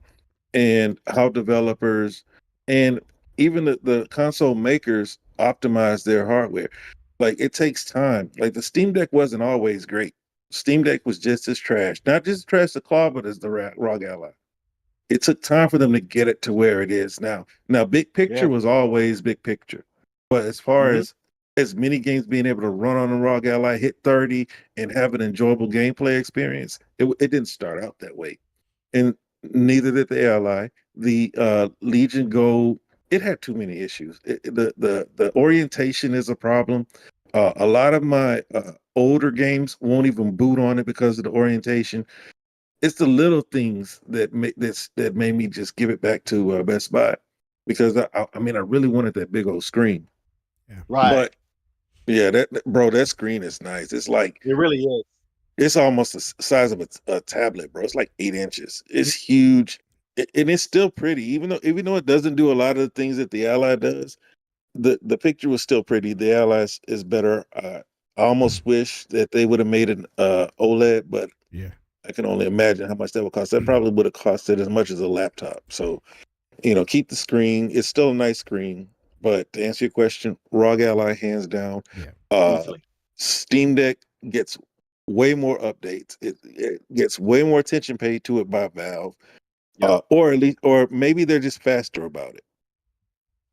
and how developers and even the console makers optimize their hardware. Like, it takes time. Like, the Steam Deck wasn't always great. Steam Deck was just as trash. Not just trash the claw, but as the ROG Ally. It took time for them to get it to where it is now. Now, big picture was always big picture. But as far as many games being able to run on the ROG Ally, hit 30, and have an enjoyable gameplay experience, it didn't start out that way. And neither did the Ally. The Legion Go, it had too many issues. The orientation is a problem. A lot of my older games won't even boot on it because of the orientation. It's the little things that made me just give it back to Best Buy, because I mean, I really wanted that big old screen. Yeah. Right. But yeah, that screen is nice. It's like, it really is. It's almost the size of a tablet, bro. It's like 8 inches. It's huge, and it's still pretty. Even though it doesn't do a lot of the things that the Ally does, the picture was still pretty. The Ally is better. I almost wish that they would have made an OLED, but yeah, I can only imagine how much that would cost. That probably would have costed as much as a laptop. So, you know, keep the screen. It's still a nice screen. But to answer your question, ROG Ally, hands down. Yeah. Steam Deck gets way more updates. It gets way more attention paid to it by Valve. Or maybe they're just faster about it.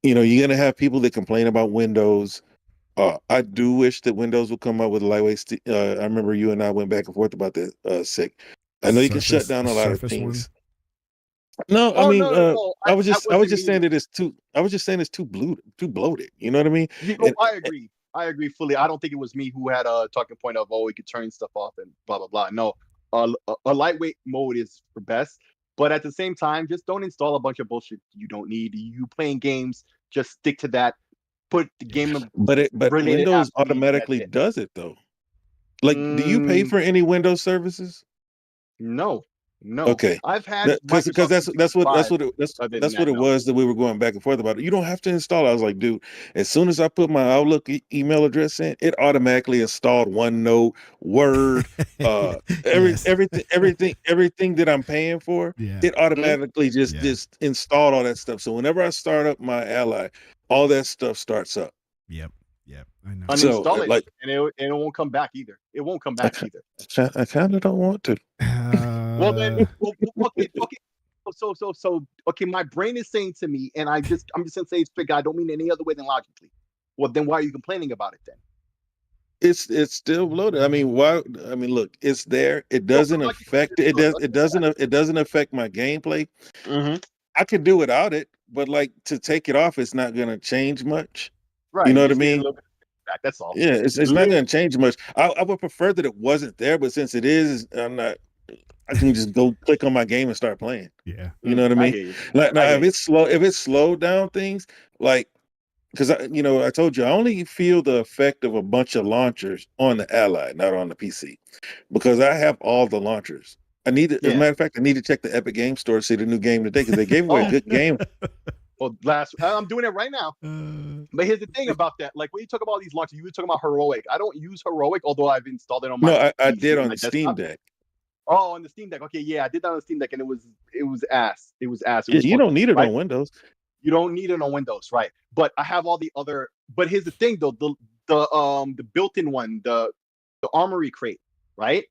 You know, you're gonna have people that complain about Windows. I do wish that Windows would come up with a lightweight. I remember you and I went back and forth about that. Sick. I know you can shut down a lot of things. No, I mean, no. I was just saying that it's too. I was just saying it's too bloated. You know what I mean? I agree. I agree fully. I don't think it was me who had a talking point of, we could turn stuff off and blah blah blah. No, a lightweight mode is for best, but at the same time, just don't install a bunch of bullshit you don't need. You playing games, just stick to that. Put the game. But Windows automatically does it though. Like, do you pay for any Windows services? No. Okay. I've had because that's what it was that we were going back and forth about. You don't have to install it. I was like, dude, as soon as I put my Outlook email address in, it automatically installed OneNote, Word, everything that I'm paying for. It automatically just installed all that stuff. So whenever I start up my Ally, all that stuff starts up. Yep. I know. Uninstall it, and it won't come back either. It won't come back either. I kind of don't want to. Well then, okay. So, okay. My brain is saying to me, and I'm just gonna say it's figure. I don't mean any other way than logically. Well, then why are you complaining about it then? It's still loaded. I mean, why? I mean, look, it's there. It Well, doesn't like you affect said, it. look, It doesn't affect my gameplay. hmm I could do without it, but like to take it off, it's not gonna change much. You right. know You what I just need a mean? little bit back. That's all. Yeah, it's not gonna change much. I would prefer that it wasn't there, but since it is, I'm not. I can just go click on my game and start playing. Yeah. You know what I I mean? hear you. Like I now, hear if you. it's slow, if it's slowed down things, like because I told you I only feel the effect of a bunch of launchers on the Ally, not on the PC, because I have all the launchers. I need to, as a Yeah. matter of fact, I need to check the Epic Game Store to see the new game today because they gave away a Oh, good game. well, I'm doing it right now. But here's the thing about that. Like when you talk about these launches, you were talking about heroic. I don't use heroic, although I've installed it on my No, I PC, did on my the Steam desktop. Deck. Oh, on the Steam Deck. Okay, yeah, I did that on the Steam Deck, and it was ass. It was ass. It Yeah, was you don't funky, need it right? on Windows. You don't need it on Windows, right? But I have all the other. But here's the thing, though: the built-in one, the Armory crate, right,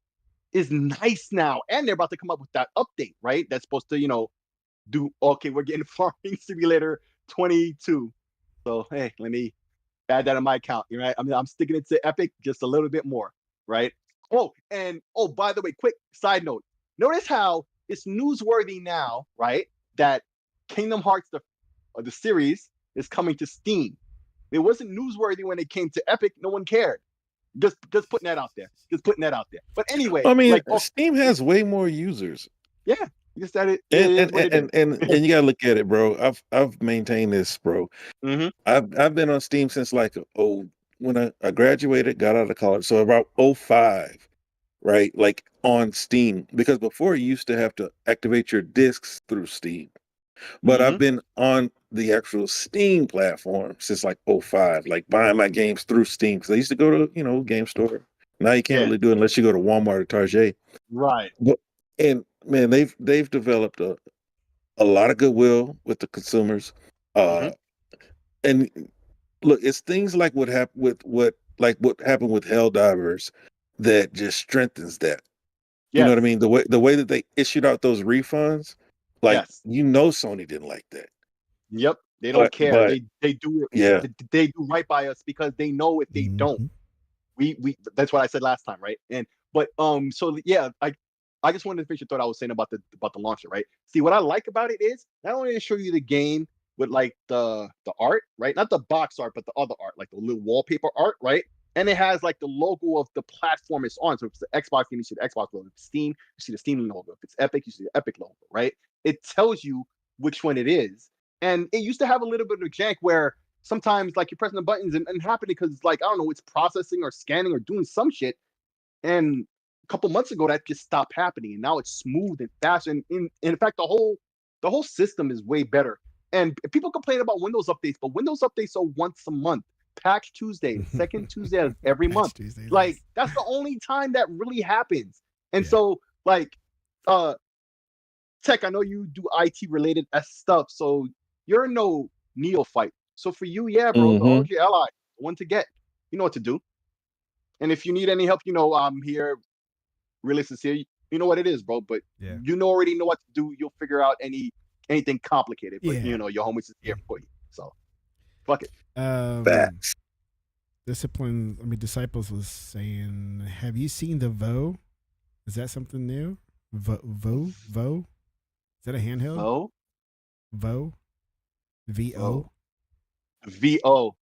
is nice now, and they're about to come up with that update, right? That's supposed to, do. Okay, we're getting Farming Simulator 22. So hey, let me add that on my account. Right? I mean, I'm sticking it to Epic just a little bit more, right? Oh, and by the way, quick side note: notice how it's newsworthy now, right? That Kingdom Hearts the series is coming to Steam. It wasn't newsworthy when it came to Epic. No one cared. Just putting that out there. Just putting that out there. But anyway, I mean, like, oh, Steam has way more users. yeah, just that it And is and what it is. and you gotta look at it, bro. I've maintained this, bro. Mm-hmm. I've been on Steam since like when I graduated, got out of college, so about '05, right? Like on Steam, because before you used to have to activate your discs through Steam. But Mm-hmm. I've been on the actual Steam platform since like '05, like buying my games through Steam. Because I used to go to, game store. Now you can't Yeah. really do it unless you go to Walmart or Target. Right. But and man, they've developed a lot of goodwill with the consumers. Mm-hmm. Uh and look, it's things like what happened with Helldivers that just strengthens that. You know what I Yes. mean? The way that they issued out those refunds, like Yes. Sony didn't like that. Yep. They don't care. But They do it. yeah. They do right by us because they know if they don't, Mhm. we that's what I said last time, right? And but so yeah, I just wanted to finish your thought I was saying about the launcher, right? See, what I like about it is not only they show you the game with like the art, right? Not the box art, but the other art, like the little wallpaper art, right? And it has like the logo of the platform it's on. So if it's the Xbox game, you see the Xbox logo. If it's Steam, you see the Steam logo. If it's Epic, you see the Epic logo, right? It tells you which one it is. And it used to have a little bit of a jank where sometimes like you're pressing the buttons and happening because like I don't know, it's processing or scanning or doing some shit. And a couple months ago that just stopped happening, and now it's smooth and fast. And in fact, the whole system is way better. And people complain about Windows updates, but Windows updates are once a month. Patch Tuesday, the second Tuesday of every Patch month. Tuesday, Like nice. that's the only time that really happens. And Yeah. so like uh Tech, I know you do IT related stuff, so you're no neophyte. So for you, yeah, bro, the Hmm. OG ally, the one to get. You know what to do. And if you need any help, I'm here, really sincere. You know what it is, bro. But Yeah. you already know what to do. You'll figure out anything complicated. But Yeah. your homies is here for you. So fuck it. Facts. Disciples was saying, have you seen the Vo? Is that something new? Vo? Is that a handheld? Oh, Vo? VO? VO.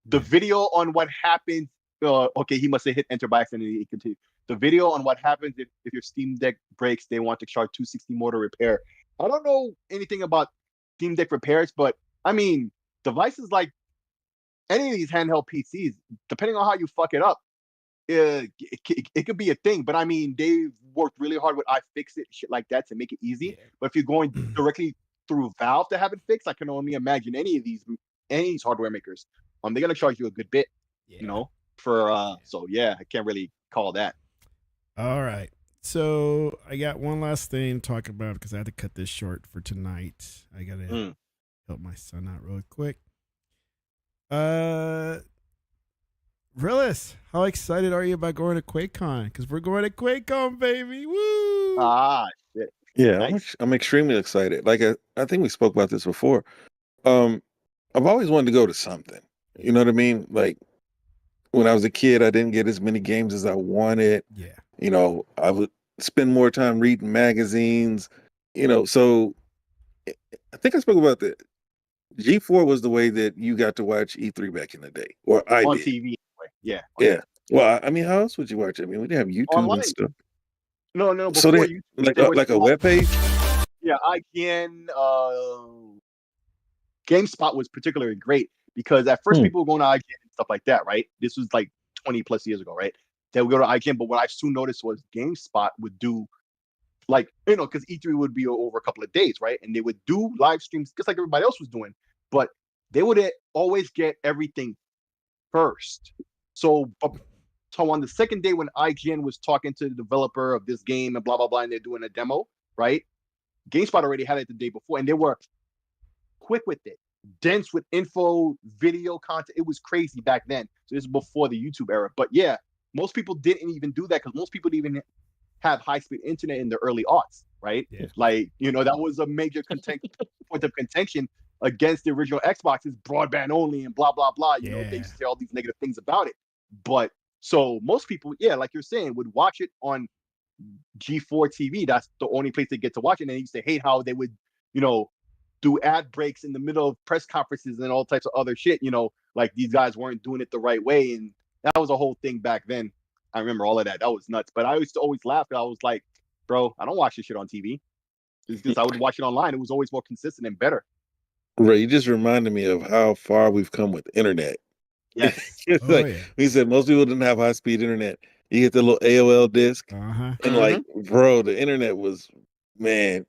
The Yeah. video on what happens. Okay, he must have hit enter by accident. He continued. The video on what happens if your Steam Deck breaks, they want to charge 260 more to repair. I don't know anything about Steam Deck repairs, but I mean, devices like any of these handheld PCs, depending on how you fuck it up, it could be a thing. But I mean, they've worked really hard with iFixit, shit like that, to make it easy. Yeah. But if you're going directly through Valve to have it fixed, I can only imagine any of these hardware makers, they're gonna charge you a good bit, Yeah. for so yeah, I can't really call that. All right. So I got one last thing to talk about because I had to cut this short for tonight. I gotta Mm. help my son out really quick. Rillis, how excited are you about going to QuakeCon? Because we're going to QuakeCon, baby. Woo! Ah, shit. Yeah, Nice. I'm extremely excited. Like I think we spoke about this before. Um, I've always wanted to go to something. You know what I mean? Like when I was a kid, I didn't get as many games as I wanted. Yeah. You know, I would spend more time reading magazines. You know, so I think I spoke about that. G4 was the way that you got to watch E3 back in the day, or I on did. TV. Anyway. Yeah. Yeah. Well, I mean, how else would you watch it? I mean, we didn't have YouTube and Online. stuff. No. So Before they you, like there was like a web page. yeah, IGN, GameSpot was particularly great because at first Hmm. people were going to IGN and stuff like that, right? This was like 20 plus years ago, right? They would go to IGN, but what I soon noticed was GameSpot would do like, because E3 would be over a couple of days, right? And they would do live streams just like everybody else was doing, but they would always get everything first. So on the second day when IGN was talking to the developer of this game and blah blah blah, and they're doing a demo, right? GameSpot already had it the day before, and they were quick with it, dense with info, video content. It was crazy back then. So this is before the YouTube era. But yeah, most people didn't even do that because most people didn't even have high-speed internet in the early aughts, right? Yeah. Like, that was a major point of contention against the original Xboxes, broadband only and blah, blah, blah. They used to say all these negative things about it. But so most people, yeah, like you're saying, would watch it on G4 TV. That's the only place they get to watch it. And they used to hate how they would, do ad breaks in the middle of press conferences and all types of other shit, like these guys weren't doing it the right way. And that was a whole thing back then. I remember all of that. That was nuts. But I used to always laugh because I was like, bro, I don't watch this shit on TV. It's just I would watch it online. It was always more consistent and better. Right, you just reminded me of how far we've come with internet. Yes. It's we said most people didn't have high speed internet. You get the little AOL disc, and like, bro, the internet was, man,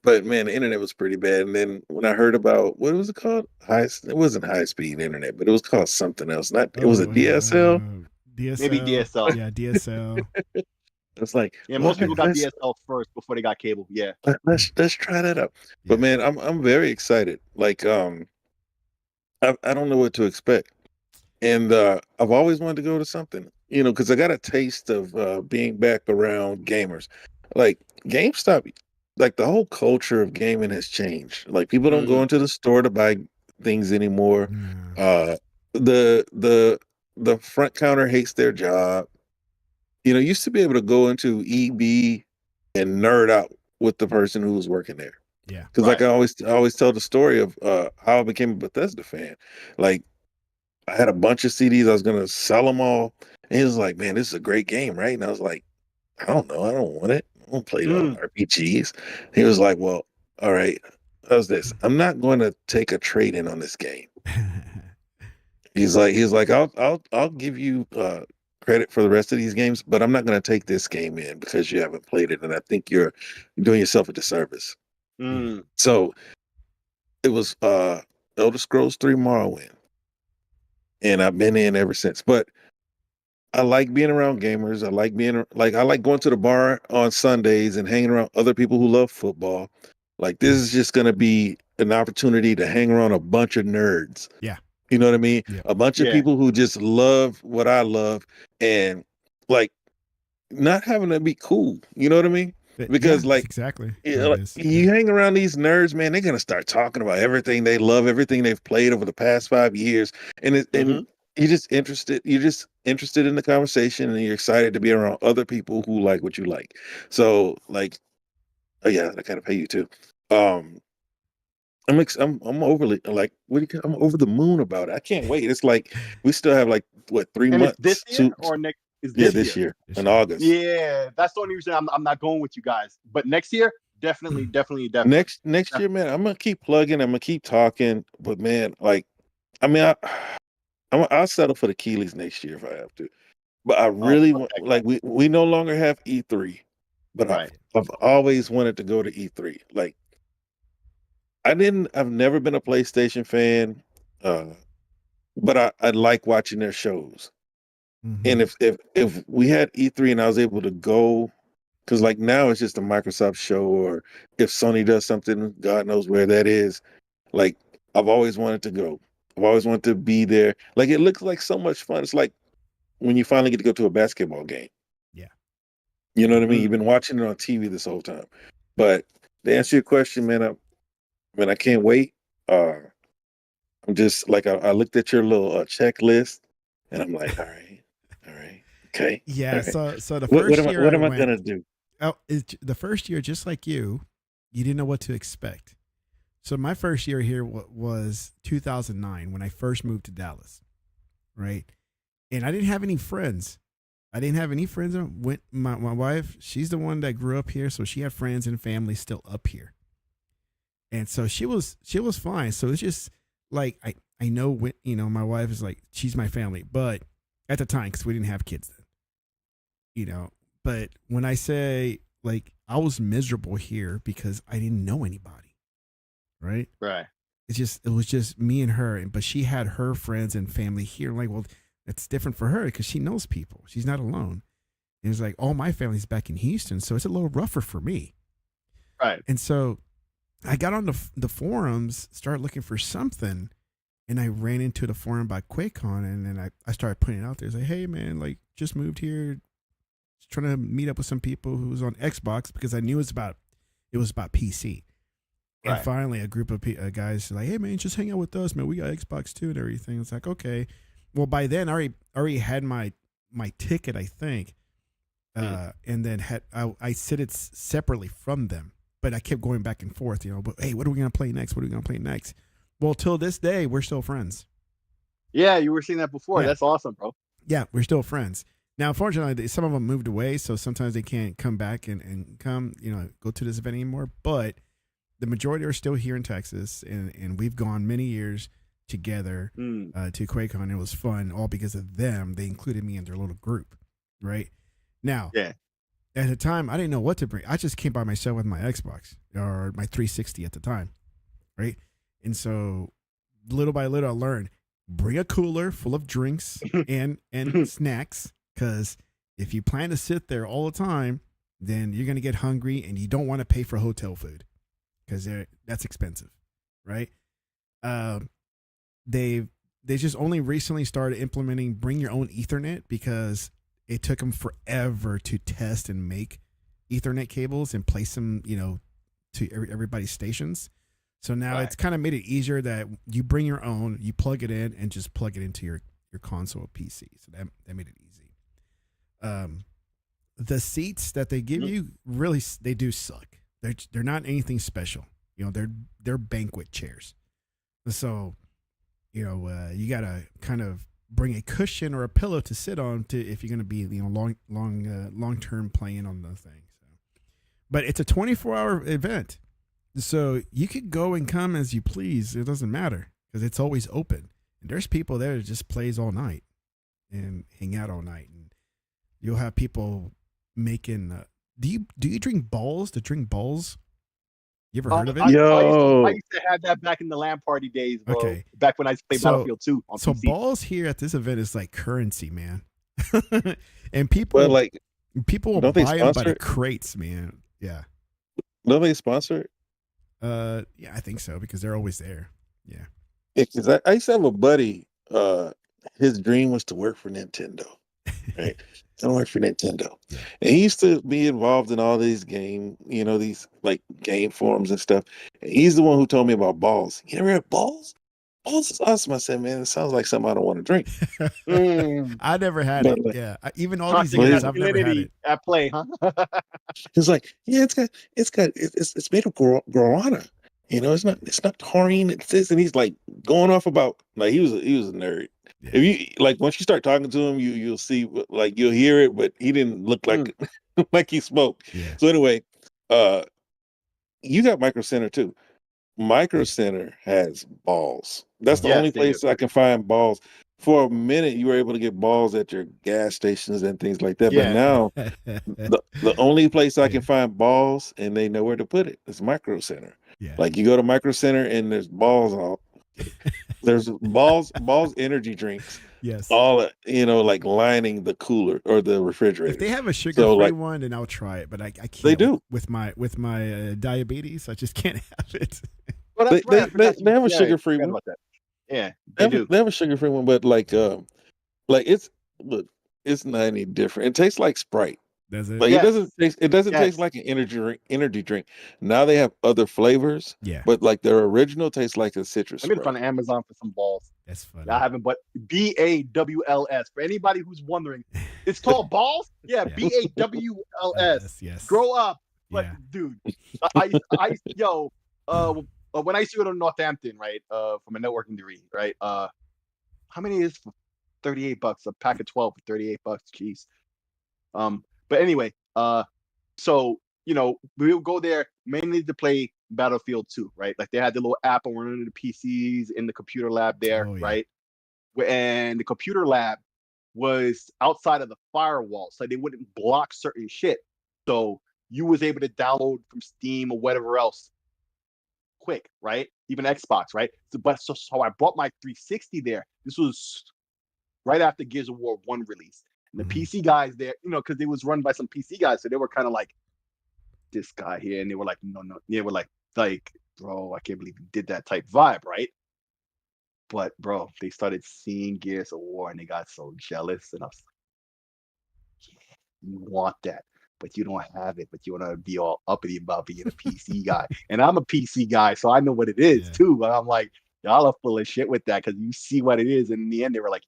but man, the internet was pretty bad. And then when I heard about what was it called, it wasn't high speed internet, but it was called something else. It was a DSL. DSL. Maybe DSL. Yeah, DSL. It's like, yeah, most people got DSL first before they got cable. Yeah. Let's try that out. But man, I'm very excited. Like, I don't know what to expect. And I've always wanted to go to something, because I got a taste of being back around gamers. Like GameStop, like the whole culture of gaming has changed. Like people don't go into the store to buy things anymore. The front counter hates their job. Used to be able to go into EB and nerd out with the person who was working there. Yeah. Because like I always tell the story of how I became a Bethesda fan. Like I had a bunch of CDs. I was gonna sell them all, and he was like, "Man, this is a great game, right?" And I was like, "I don't know. I don't want it. I don't play RPGs." He was like, "Well, all right. How's this? I'm not going to take a trade in on this game." He's like, I'll give you credit for the rest of these games, but I'm not going to take this game in because you haven't played it, and I think you're doing yourself a disservice. So it was Elder Scrolls 3 Morrowind. And I've been in ever since. But I like being around gamers. I like going to the bar on Sundays and hanging around other people who love football. Like this is just going to be an opportunity to hang around a bunch of nerds. Yeah. You know what I mean? Yeah. A bunch of people who just love what I love and like not having to be cool. You know what I mean? Because exactly. You hang around these nerds, man, they're gonna start talking about everything they love, everything they've played over the past 5 years, and you're just interested. You're just interested in the conversation, and you're excited to be around other people who like what you like. So, like, oh yeah, I gotta pay you too. I'm overly like, I'm over the moon about it. I can't wait. It's like we still have like 3 months. This year or next? This year in August. Yeah, that's the only reason I'm not going with you guys. But next year, definitely. Next year, man, I'm gonna keep plugging. I'm gonna keep talking. But man, like, I mean, I'll settle for the Keeleys next year if I have to. But I really want, like, we no longer have E3, but I've always wanted to go to E3. Like, I've never been a PlayStation fan, but I like watching their shows. And if we had E3 and I was able to go, because like now it's just a Microsoft show, or if Sony does something, God knows where that is. Like I've always wanted to go. I've always wanted to be there. Like it looks like so much fun. It's like when you finally get to go to a basketball game. Yeah. You know what I mean? You've been watching it on TV this whole time. But to answer your question, man, I can't wait. I'm just like I looked at your little checklist. And I'm like, all right, okay. Yeah. All right. So the first year What I am I went, gonna do? the first year, just like you didn't know what to expect. So my first year here was 2009 when I first moved to Dallas, right? And I didn't have any friends. I didn't have any friends. My wife, she's the one that grew up here, so she had friends and family still up here, and so she was fine. So it's just like I know when, my wife is like, she's my family, but at the time, because we didn't have kids then, But when I say, like, I was miserable here because I didn't know anybody, right? Right. It was just me and her, but she had her friends and family here. I'm like, well, it's different for her because she knows people. She's not alone. And it's like, all my family's back in Houston, so it's a little rougher for me. Right. And so I got on the forums, started looking for something, and I ran into the forum by QuakeCon, and then I started putting it out there. It's like, hey, man, like, just moved here, just trying to meet up with some people who was on Xbox, because I knew it was about PC. And Right. finally, a group of guys like, hey, man, just hang out with us, man. We got Xbox too and everything. It's like, okay. Well, by then, I already had my ticket, I think, and then I set it separately from them. But I kept going back and forth, But hey, what are we gonna play next? What are we gonna play next? Well, till this day, we're still friends. Yeah, you were seeing that before. Yeah. That's awesome, bro. Yeah, we're still friends. Now, unfortunately, some of them moved away, so sometimes they can't come back and come, go to this event anymore. But the majority are still here in Texas, and we've gone many years together to QuakeCon. It was fun, all because of them. They included me in their little group, right? Now, Yeah. at the time, I didn't know what to bring. I just came by myself with my Xbox or my 360 at the time, right? And so, little by little, I learned, bring a cooler full of drinks and snacks, because if you plan to sit there all the time, then you're going to get hungry, and you don't want to pay for hotel food because that's expensive, right? They just only recently started implementing bring your own Ethernet, because it took them forever to test and make Ethernet cables and place them, to everybody's stations. So now it's kind of made it easier that you bring your own, you plug it in, and just plug it into your console or PC. So that made it easy. The seats that they give you, really, they do suck. They're not anything special. They're banquet chairs. So, you gotta kind of bring a cushion or a pillow to sit on if you're gonna be long term playing on the thing. So, but it's a 24-hour event, so you could go and come as you please. It doesn't matter because it's always open. And there's people there that just plays all night and hang out all night. And you'll have people making. Do you drink balls? To drink balls? You ever heard of it? I used to have that back in the LAN party days, bro. Okay. Back when I used to play Battlefield 2 on so PC. balls here at this event is like currency, man. And people, Well, like, people will don't they buy them by sponsor the it? crates, man. Yeah. Don't they sponsor it? Yeah, I think so, because they're always there. Yeah. Because I used to have a buddy. His dream was to work for Nintendo. Right? I work for Nintendo, and he used to be involved in all these these like game forums and stuff. And he's the one who told me about balls. You ever heard of balls? Balls is awesome. I said, man, it sounds like something I don't want to drink. I never had But, it. like, Yeah. Even all these Toxic years, I've never had masculinity it. at play, huh? It's like, yeah, it's made of guarana. It's not taurine. It's this, and he's like going off about, like, he was a nerd. Yeah. If you like, once you start talking to him, you'll see, like, you'll hear it, but he didn't look like like he smoked. Yeah. So anyway, you got Micro Center too. Micro Center has balls. That's the Yes, only they place do. I can find balls. For a minute, you were able to get balls at your gas stations and things like that. Yeah. But now, the only place I can Yeah. find balls, and they know where to put it, is Micro Center. Yeah. Like, you go to Micro Center and there's balls all. There's balls energy drinks, Yes. all like lining the cooler or the refrigerator. If they have a sugar-free one, then I'll try it. But I can't. They do. With my diabetes. I just can't have it. Well, that's right. I forgot They have a yeah, sugar-free I forgot one. about that. Yeah, they do. They have a sugar-free one, but like it's not any different. It tastes like Sprite. Does it? Like Yes. it doesn't taste Yes. like an energy drink. Now they have other flavors, Yeah, but like their original tastes like a citrus Let me look scrub. on Amazon for some balls. that's funny. I haven't, but BAWLS. For anybody who's wondering, it's called balls. Yeah, Yeah. BAWLS. Yes. Grow up, but Yeah. dude, yo, when I used to go to Northampton, right, from a networking degree, right, how many is for $38? A pack of 12 for $38. Jeez. But anyway, so we would go there mainly to play Battlefield 2, right? Like they had the little app on one of the PCs in the computer lab there, Oh, yeah. right? And the computer lab was outside of the firewall, so they wouldn't block certain shit. So you was able to download from Steam or whatever else quick, right? Even Xbox, right? So I brought my 360 there. This was right after Gears of War 1 release. And the Mhm. PC guys there, because it was run by some PC guys, so they were kind of like, this guy here, and they were like, no, they were like, bro, I can't believe you did that type vibe, right? But bro, they started seeing Gears of War, and they got so jealous, and I was like, yeah, you want that, but you don't have it, but you want to be all uppity about being a PC guy, and I'm a PC guy, so I know what it is Yeah. too. But I'm like, y'all are full of shit with that because you see what it is, and in the end, they were like,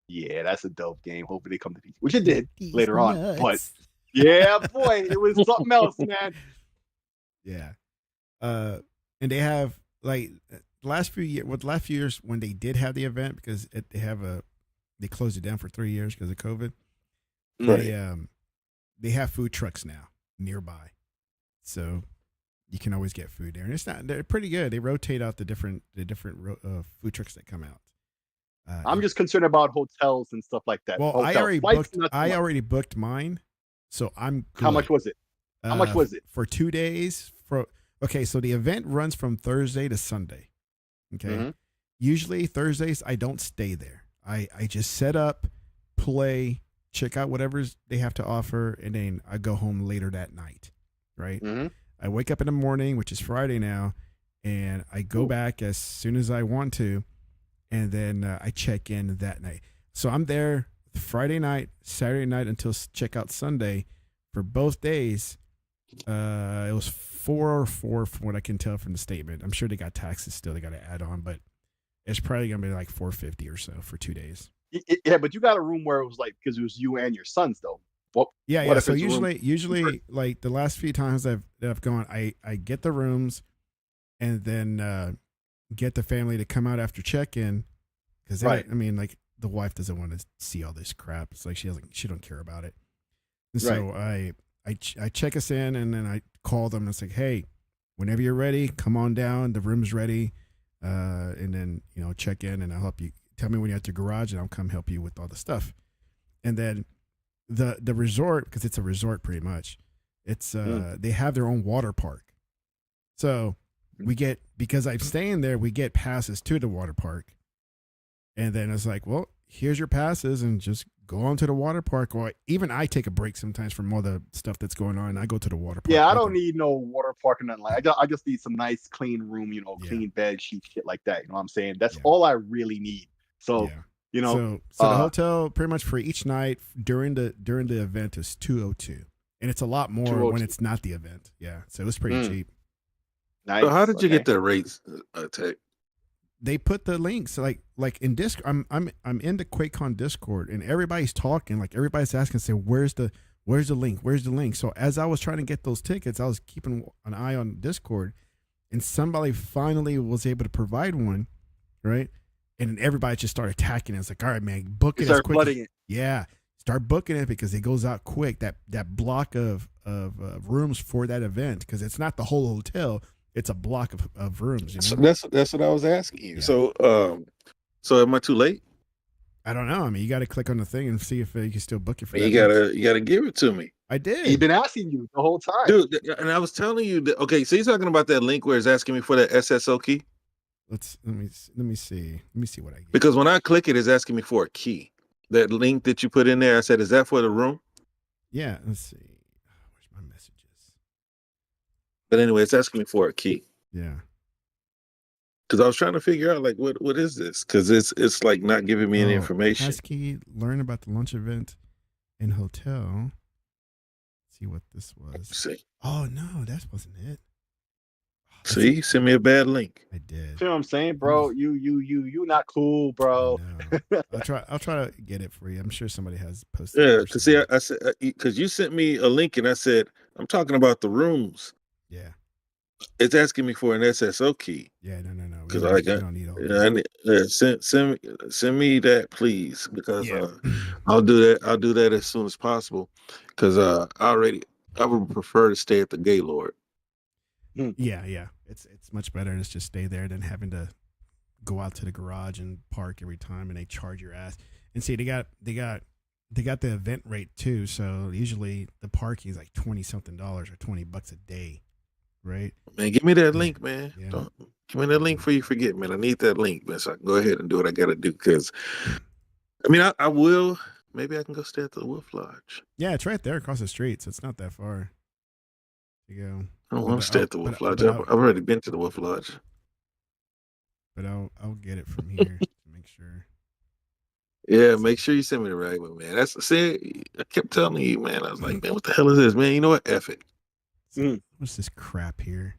yeah, that's a dope game. Hopefully, they come to PC, which it did later on, but. Yeah, boy, it was something else, man. Yeah. And they have like the last few years when they did have the event because they closed it down for 3 years because of COVID. They have food trucks now nearby, so you can always get food there, and they're pretty good. They rotate out the different food trucks that come out. I'm just concerned about hotels and stuff like that. Well, I already booked mine. So I'm good. How much was it? How much was it? For 2 days? Okay, so the event runs from Thursday to Sunday. Okay. Mm-hmm. Usually Thursdays I don't stay there. I just set up, play, check out whatever they have to offer, and then I go home later that night. Right? Mm-hmm. I wake up in the morning, which is Friday now, and I go back as soon as I want to, and then I check in that night. So I'm there Friday night, Saturday night until checkout Sunday for both days. It was 404 from what I can tell from the statement. I'm sure they got taxes still. They got to add on, but it's probably gonna be like 450 or so for 2 days. Yeah, but you got a room where it was like because it was you and your sons though. Yeah. So usually, like the last few times I've gone, I get the rooms, and then get the family to come out after check in, because right. I mean, like the wife doesn't want to see all this crap. It's like she don't care about it. And so I check us in, and then I call them and it's like, hey, whenever you're ready, come on down. The room's ready. And then, check in and I'll help you. Tell me when you're at the garage and I'll come help you with all the stuff. And then the resort, because it's a resort pretty much, it's they have their own water park. So because I'm staying there, we get passes to the water park. And then it's like, well, here's your passes and just go on to the water park. Or even I take a break sometimes from all the stuff that's going on and I go to the water park. Yeah, I don't need no water park or nothing like that. I just need some nice clean room, clean bed, sheets, shit like that. You know what I'm saying? That's all I really need. So, so the hotel pretty much for each night during the event is $202. And it's a lot more when it's not the event. Yeah. So it's pretty cheap. Nice. So how did you get the rates, Tech? They put the links like in Discord. I'm in the QuakeCon Discord and everybody's talking, like everybody's asking, say, where's the link? Where's the link? So as I was trying to get those tickets, I was keeping an eye on Discord, and somebody finally was able to provide one, right? And then everybody just started attacking it. It's like, all right, man, book it as quick. Flooding it. Yeah, start booking it because it goes out quick. That block of rooms for that event, because it's not the whole hotel. It's a block of rooms. So that's what I was asking you. Yeah. So am I too late? I don't know. I mean, you got to click on the thing and see if you can still book it for. You gotta give it to me. I did. He's been asking you the whole time, dude. And I was telling you that. Okay, so you're talking about that link where it's asking me for that SSO key. Let me see. Let me see what I get. Because when I click it, it's asking me for a key. That link that you put in there, I said, is that for the room? Yeah. Let's see. Where's my messages? But anyway, it's asking me for a key. Yeah. Because I was trying to figure out like what is this? Because it's like not giving me any information. Passkey, learn about the lunch event in hotel. See what this was. See, Oh no, that wasn't it. Oh, that's see, send me a bad link. I did. See what I'm saying, bro? You not cool, bro. No, I'll try to get it for you. I'm sure somebody has posted. Yeah, or because see, something. I said because you sent me a link and I said I'm talking about the rooms. Yeah, It's asking me for an SSO key yeah, no. We because don't, I we got. don't need all Yeah, I that. need, send me that please because Yeah, I'll do that. I'll do that as soon as possible because I would prefer to stay at the Gaylord. yeah. It's much better to just stay there than having to go out to the garage and park every time, and they charge your ass. And see, they got the event rate too. So usually the parking is like $20-something or $20 a day, right? Man, give me that Yeah. link, man. Yeah. Don't, give me that link before you forget, man. I need that link, man, so I can go ahead and do what I got to do. Because, I mean, I will. Maybe I can go stay at the Wolf Lodge. Yeah, it's right there across the street, so it's not that far. You go. I don't want to stay at the Wolf Lodge. But I've already been to the Wolf Lodge. But I'll get it from here to make sure. Yeah, make sure you send me the right one, man. I kept telling you, man. I was like, man, what the hell is this, man? You know what? F it. So, what's this crap here?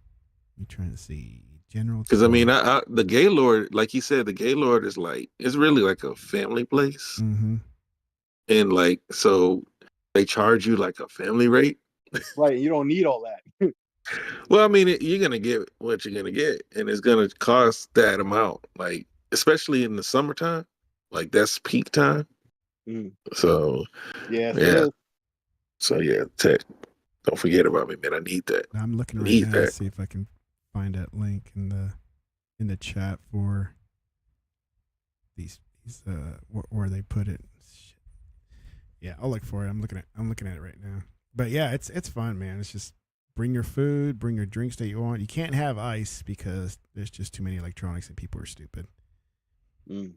You trying to see general? Because I mean, the Gaylord, like you said, the Gaylord is like it's really like a family place, Mm-hmm. and like so they charge you like a family rate. Right, you don't need all that. Well, I mean, you're gonna get what you're gonna get, and it's gonna cost that amount. Like especially in the summertime, like that's peak time. So Yes, yeah, it is. so yeah, Tech, don't forget about me, man. I need that. I'm looking right Need now to that. see if I can find that link in the chat for these where they put it. Shit. Yeah, I'll look for it. I'm looking at it right now. But yeah, it's fun, man. It's just bring your food, bring your drinks that you want. You can't have ice because there's just too many electronics and people are stupid.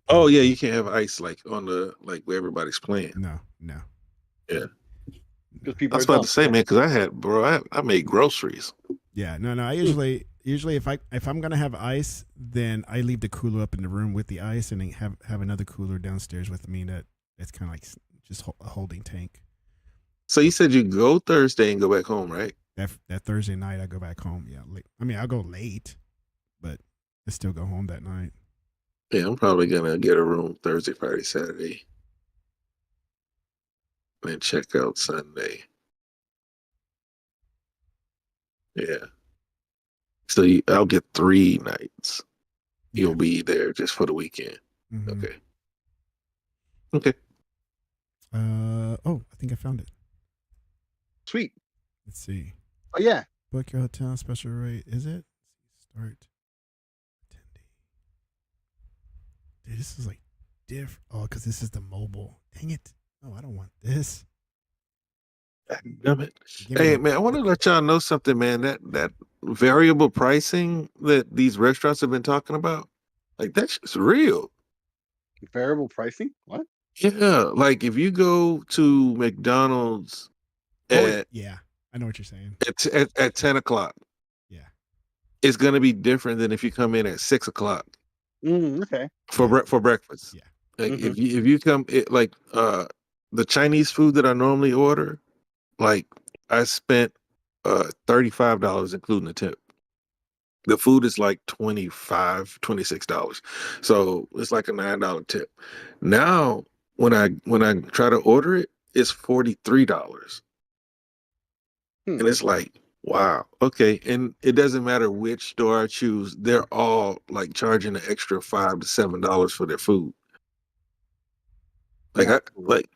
Oh yeah, you can't have ice like on the like where everybody's playing. No. Yeah. Because I people was are about dumb. to say, man, because I made groceries. Yeah, no. I usually if I'm gonna have ice, then I leave the cooler up in the room with the ice, and then have another cooler downstairs with me. That's kind of like just a holding tank. So you said you go Thursday and go back home, right? That Thursday night I go back home. Yeah, late. I mean I'll go late, but I still go home that night. Yeah, I'm probably gonna get a room Thursday, Friday, Saturday, and check out Sunday. Yeah. So I'll get 3 nights. You'll be there just for the weekend. Mm-hmm. Okay. Oh, I think I found it. Sweet. Let's see. Oh yeah. Book your hotel special rate. Is it? Start attendee. Dude, this is like different. Oh, because this is the mobile. Dang it. No, I don't want this. Damn it. Hey man, I want to let y'all know something, man. That variable pricing that these restaurants have been talking about, like that's just real. Variable pricing? What? Yeah, like if you go to McDonald's yeah, I know what you're saying. At 10 o'clock, yeah, it's gonna be different than if you come in at 6 o'clock. Okay. For breakfast. Yeah. Like if you come like the Chinese food that I normally order, like I spent $35 including the tip. The food is like $25, $26. So it's like a $9 tip. Now when I try to order it, it's $43. And it's like, wow, okay. And it doesn't matter which store I choose, they're all like charging an extra $5 to $7 for their food. Like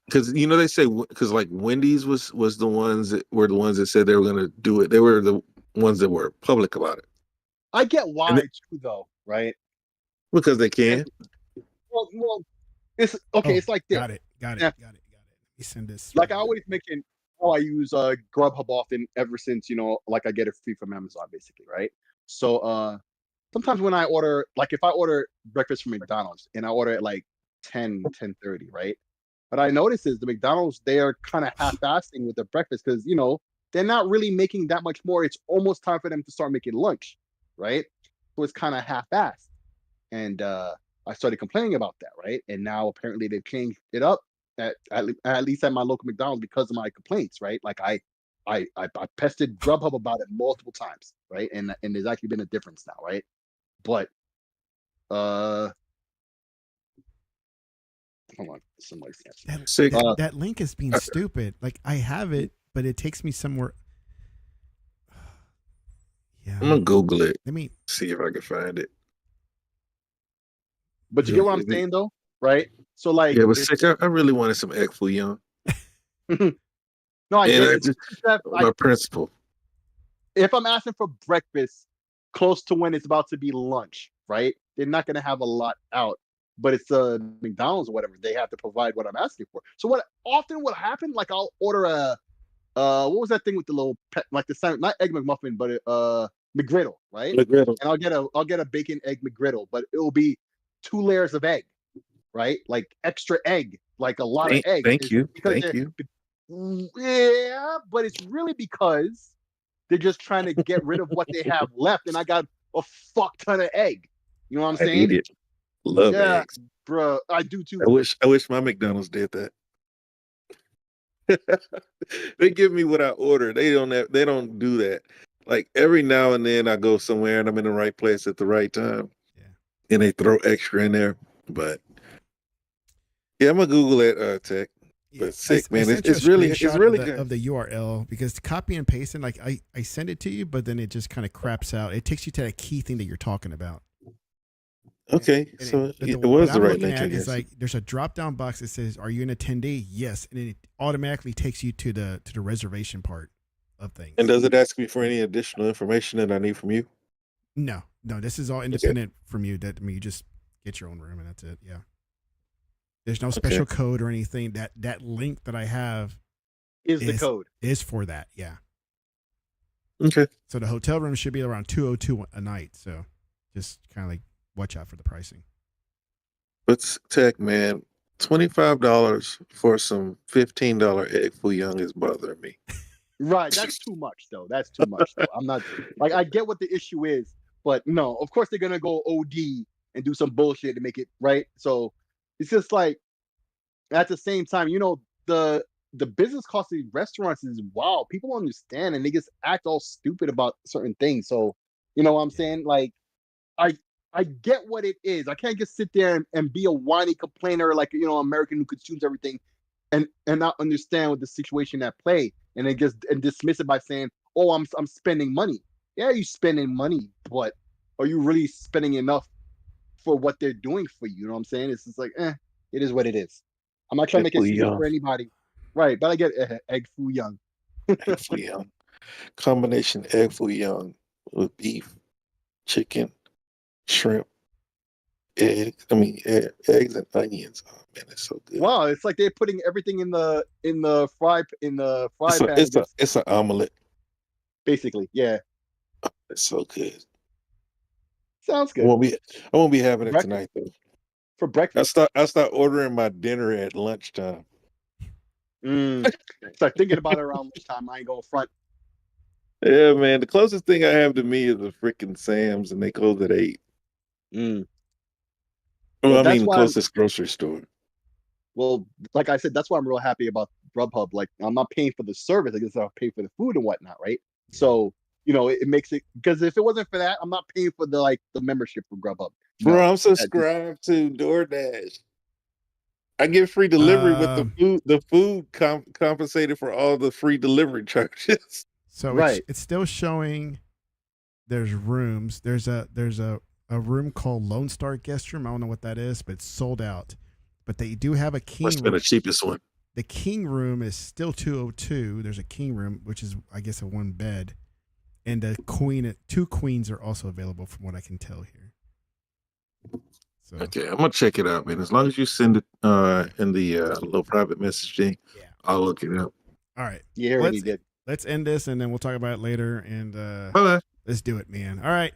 because you know they say because like Wendy's was the ones that said they were gonna do it. They were the ones that were public about it. I get why too, though, right? Because they can. Well, it's okay. It's like this. Got it. You send this. Like I always mention, I use Grubhub often ever since like I get it free from Amazon, basically, right? So sometimes when I order, like if I order breakfast from McDonald's and I order at like 10:30, right? What I notice is the McDonald's, they are kind of half-assing with the breakfast because they're not really making that much more. It's almost time for them to start making lunch, right? So it's kind of half-assed, and I started complaining about that, right? And now apparently they've changed it up at least at my local McDonald's because of my complaints, right? Like I I pestered Grubhub about it multiple times, right? And there's actually been a difference now, right? But hold on, somebody's That, Sick. that link is being stupid. Like I have it, but it takes me somewhere. Yeah. I'm gonna Google it. Let me see if I can find it. But you get what I'm saying, though, right? So like, yeah, but Sick. I really wanted some egg foo young. No, I get it. My principle. If I'm asking for breakfast close to when it's about to be lunch, right? They're not going to have a lot out, but it's McDonald's or whatever. They have to provide what I'm asking for. So what often will happen, like I'll order a what was that thing with the little like the sandwich, not egg McMuffin, but McGriddle, right? McGriddle. And I'll get a bacon egg McGriddle, but it will be 2 layers of egg, right? Like extra egg, like a lot of egg. Thank you. Yeah, but it's really because they're just trying to get rid of what they have left, and I got a fuck ton of egg. You know what I'm saying? I eat it. Love eggs, bro. I do too. I wish my McDonald's did that. They give me what I order. They don't do that. Like every now and then I go somewhere and I'm in the right place at the right time. Yeah. And they throw extra in there. But yeah, I'm gonna Google it, Tech. But Sick, man. It's really good. Of the URL, because copy and pasting, like I send it to you, but then it just kind of craps out. It takes you to that key thing that you're talking about. Okay, so it was the right link. It's like there's a drop down box that says, "Are you an attendee?" Yes, and then it automatically takes you to the reservation part of things. And does it ask me for any additional information that I need from you? No, this is all independent from you. That you just get your own room and that's it. Yeah, there's no special code or anything. That link that I have is the code is for that. Yeah. Okay. So the hotel room should be around $202 a night. So just kind of like watch out for the pricing. But Tech, man, $25 for some $15 egg foo young is bothering me. Right, that's too much though. That's too much though. I'm not like, I get what the issue is, but no, of course they're gonna go OD and do some bullshit to make it right. So it's just like at the same time, you know, the business cost of these restaurants is wow. People don't understand and they just act all stupid about certain things. So you know what I'm saying? Like I get what it is. I can't just sit there and be a whiny complainer like, you know, American who consumes everything and not understand what the situation at play and then just dismiss it by saying, "Oh, I'm spending money." Yeah, you're spending money, but are you really spending enough for what they're doing for you? You know what I'm saying? It's just like, it is what it is. I'm not trying to make it easy for anybody. Right, but I get egg foo young. Egg foo young. Combination egg foo young with beef, chicken, shrimp, eggs. I mean, eggs and onions. Oh man, it's so good. Wow, it's like they're putting everything in the fry pan. It's an omelet, basically. Yeah, it's so good. Sounds good. I won't be having it tonight though. For breakfast, I start ordering my dinner at lunchtime. Start thinking about it around lunchtime. I ain't going front. Yeah, man. The closest thing I have to me is a freaking Sam's, and they close at 8. Well, I mean, closest grocery store. Well, like I said, that's why I'm real happy about Grubhub. Like, I'm not paying for the service; I guess I'll pay for the food and whatnot, right? So, you know, it makes it, because if it wasn't for that, I'm not paying for the membership for Grubhub. Bro, I'm subscribed to DoorDash. I get free delivery with the food. The food compensated for all the free delivery charges. So it's still showing there's rooms. There's a room called Lone Star Guest Room. I don't know what that is, but it's sold out. But they do have a king. Must have been the cheapest one. The king room is still $202. There's a king room, which is I guess a 1 bed, and the two queens are also available from what I can tell here. So, okay, I'm gonna check it out, man. As long as you send it in the little private messaging, I'll look it up. All right. Yeah, already did. Let's end this and then we'll talk about it later. And bye. Let's do it, man. All right.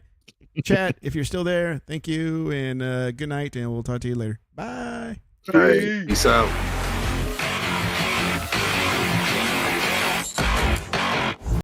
Chat, if you're still there, thank you and good night, and we'll talk to you later. Bye. All right. Peace out.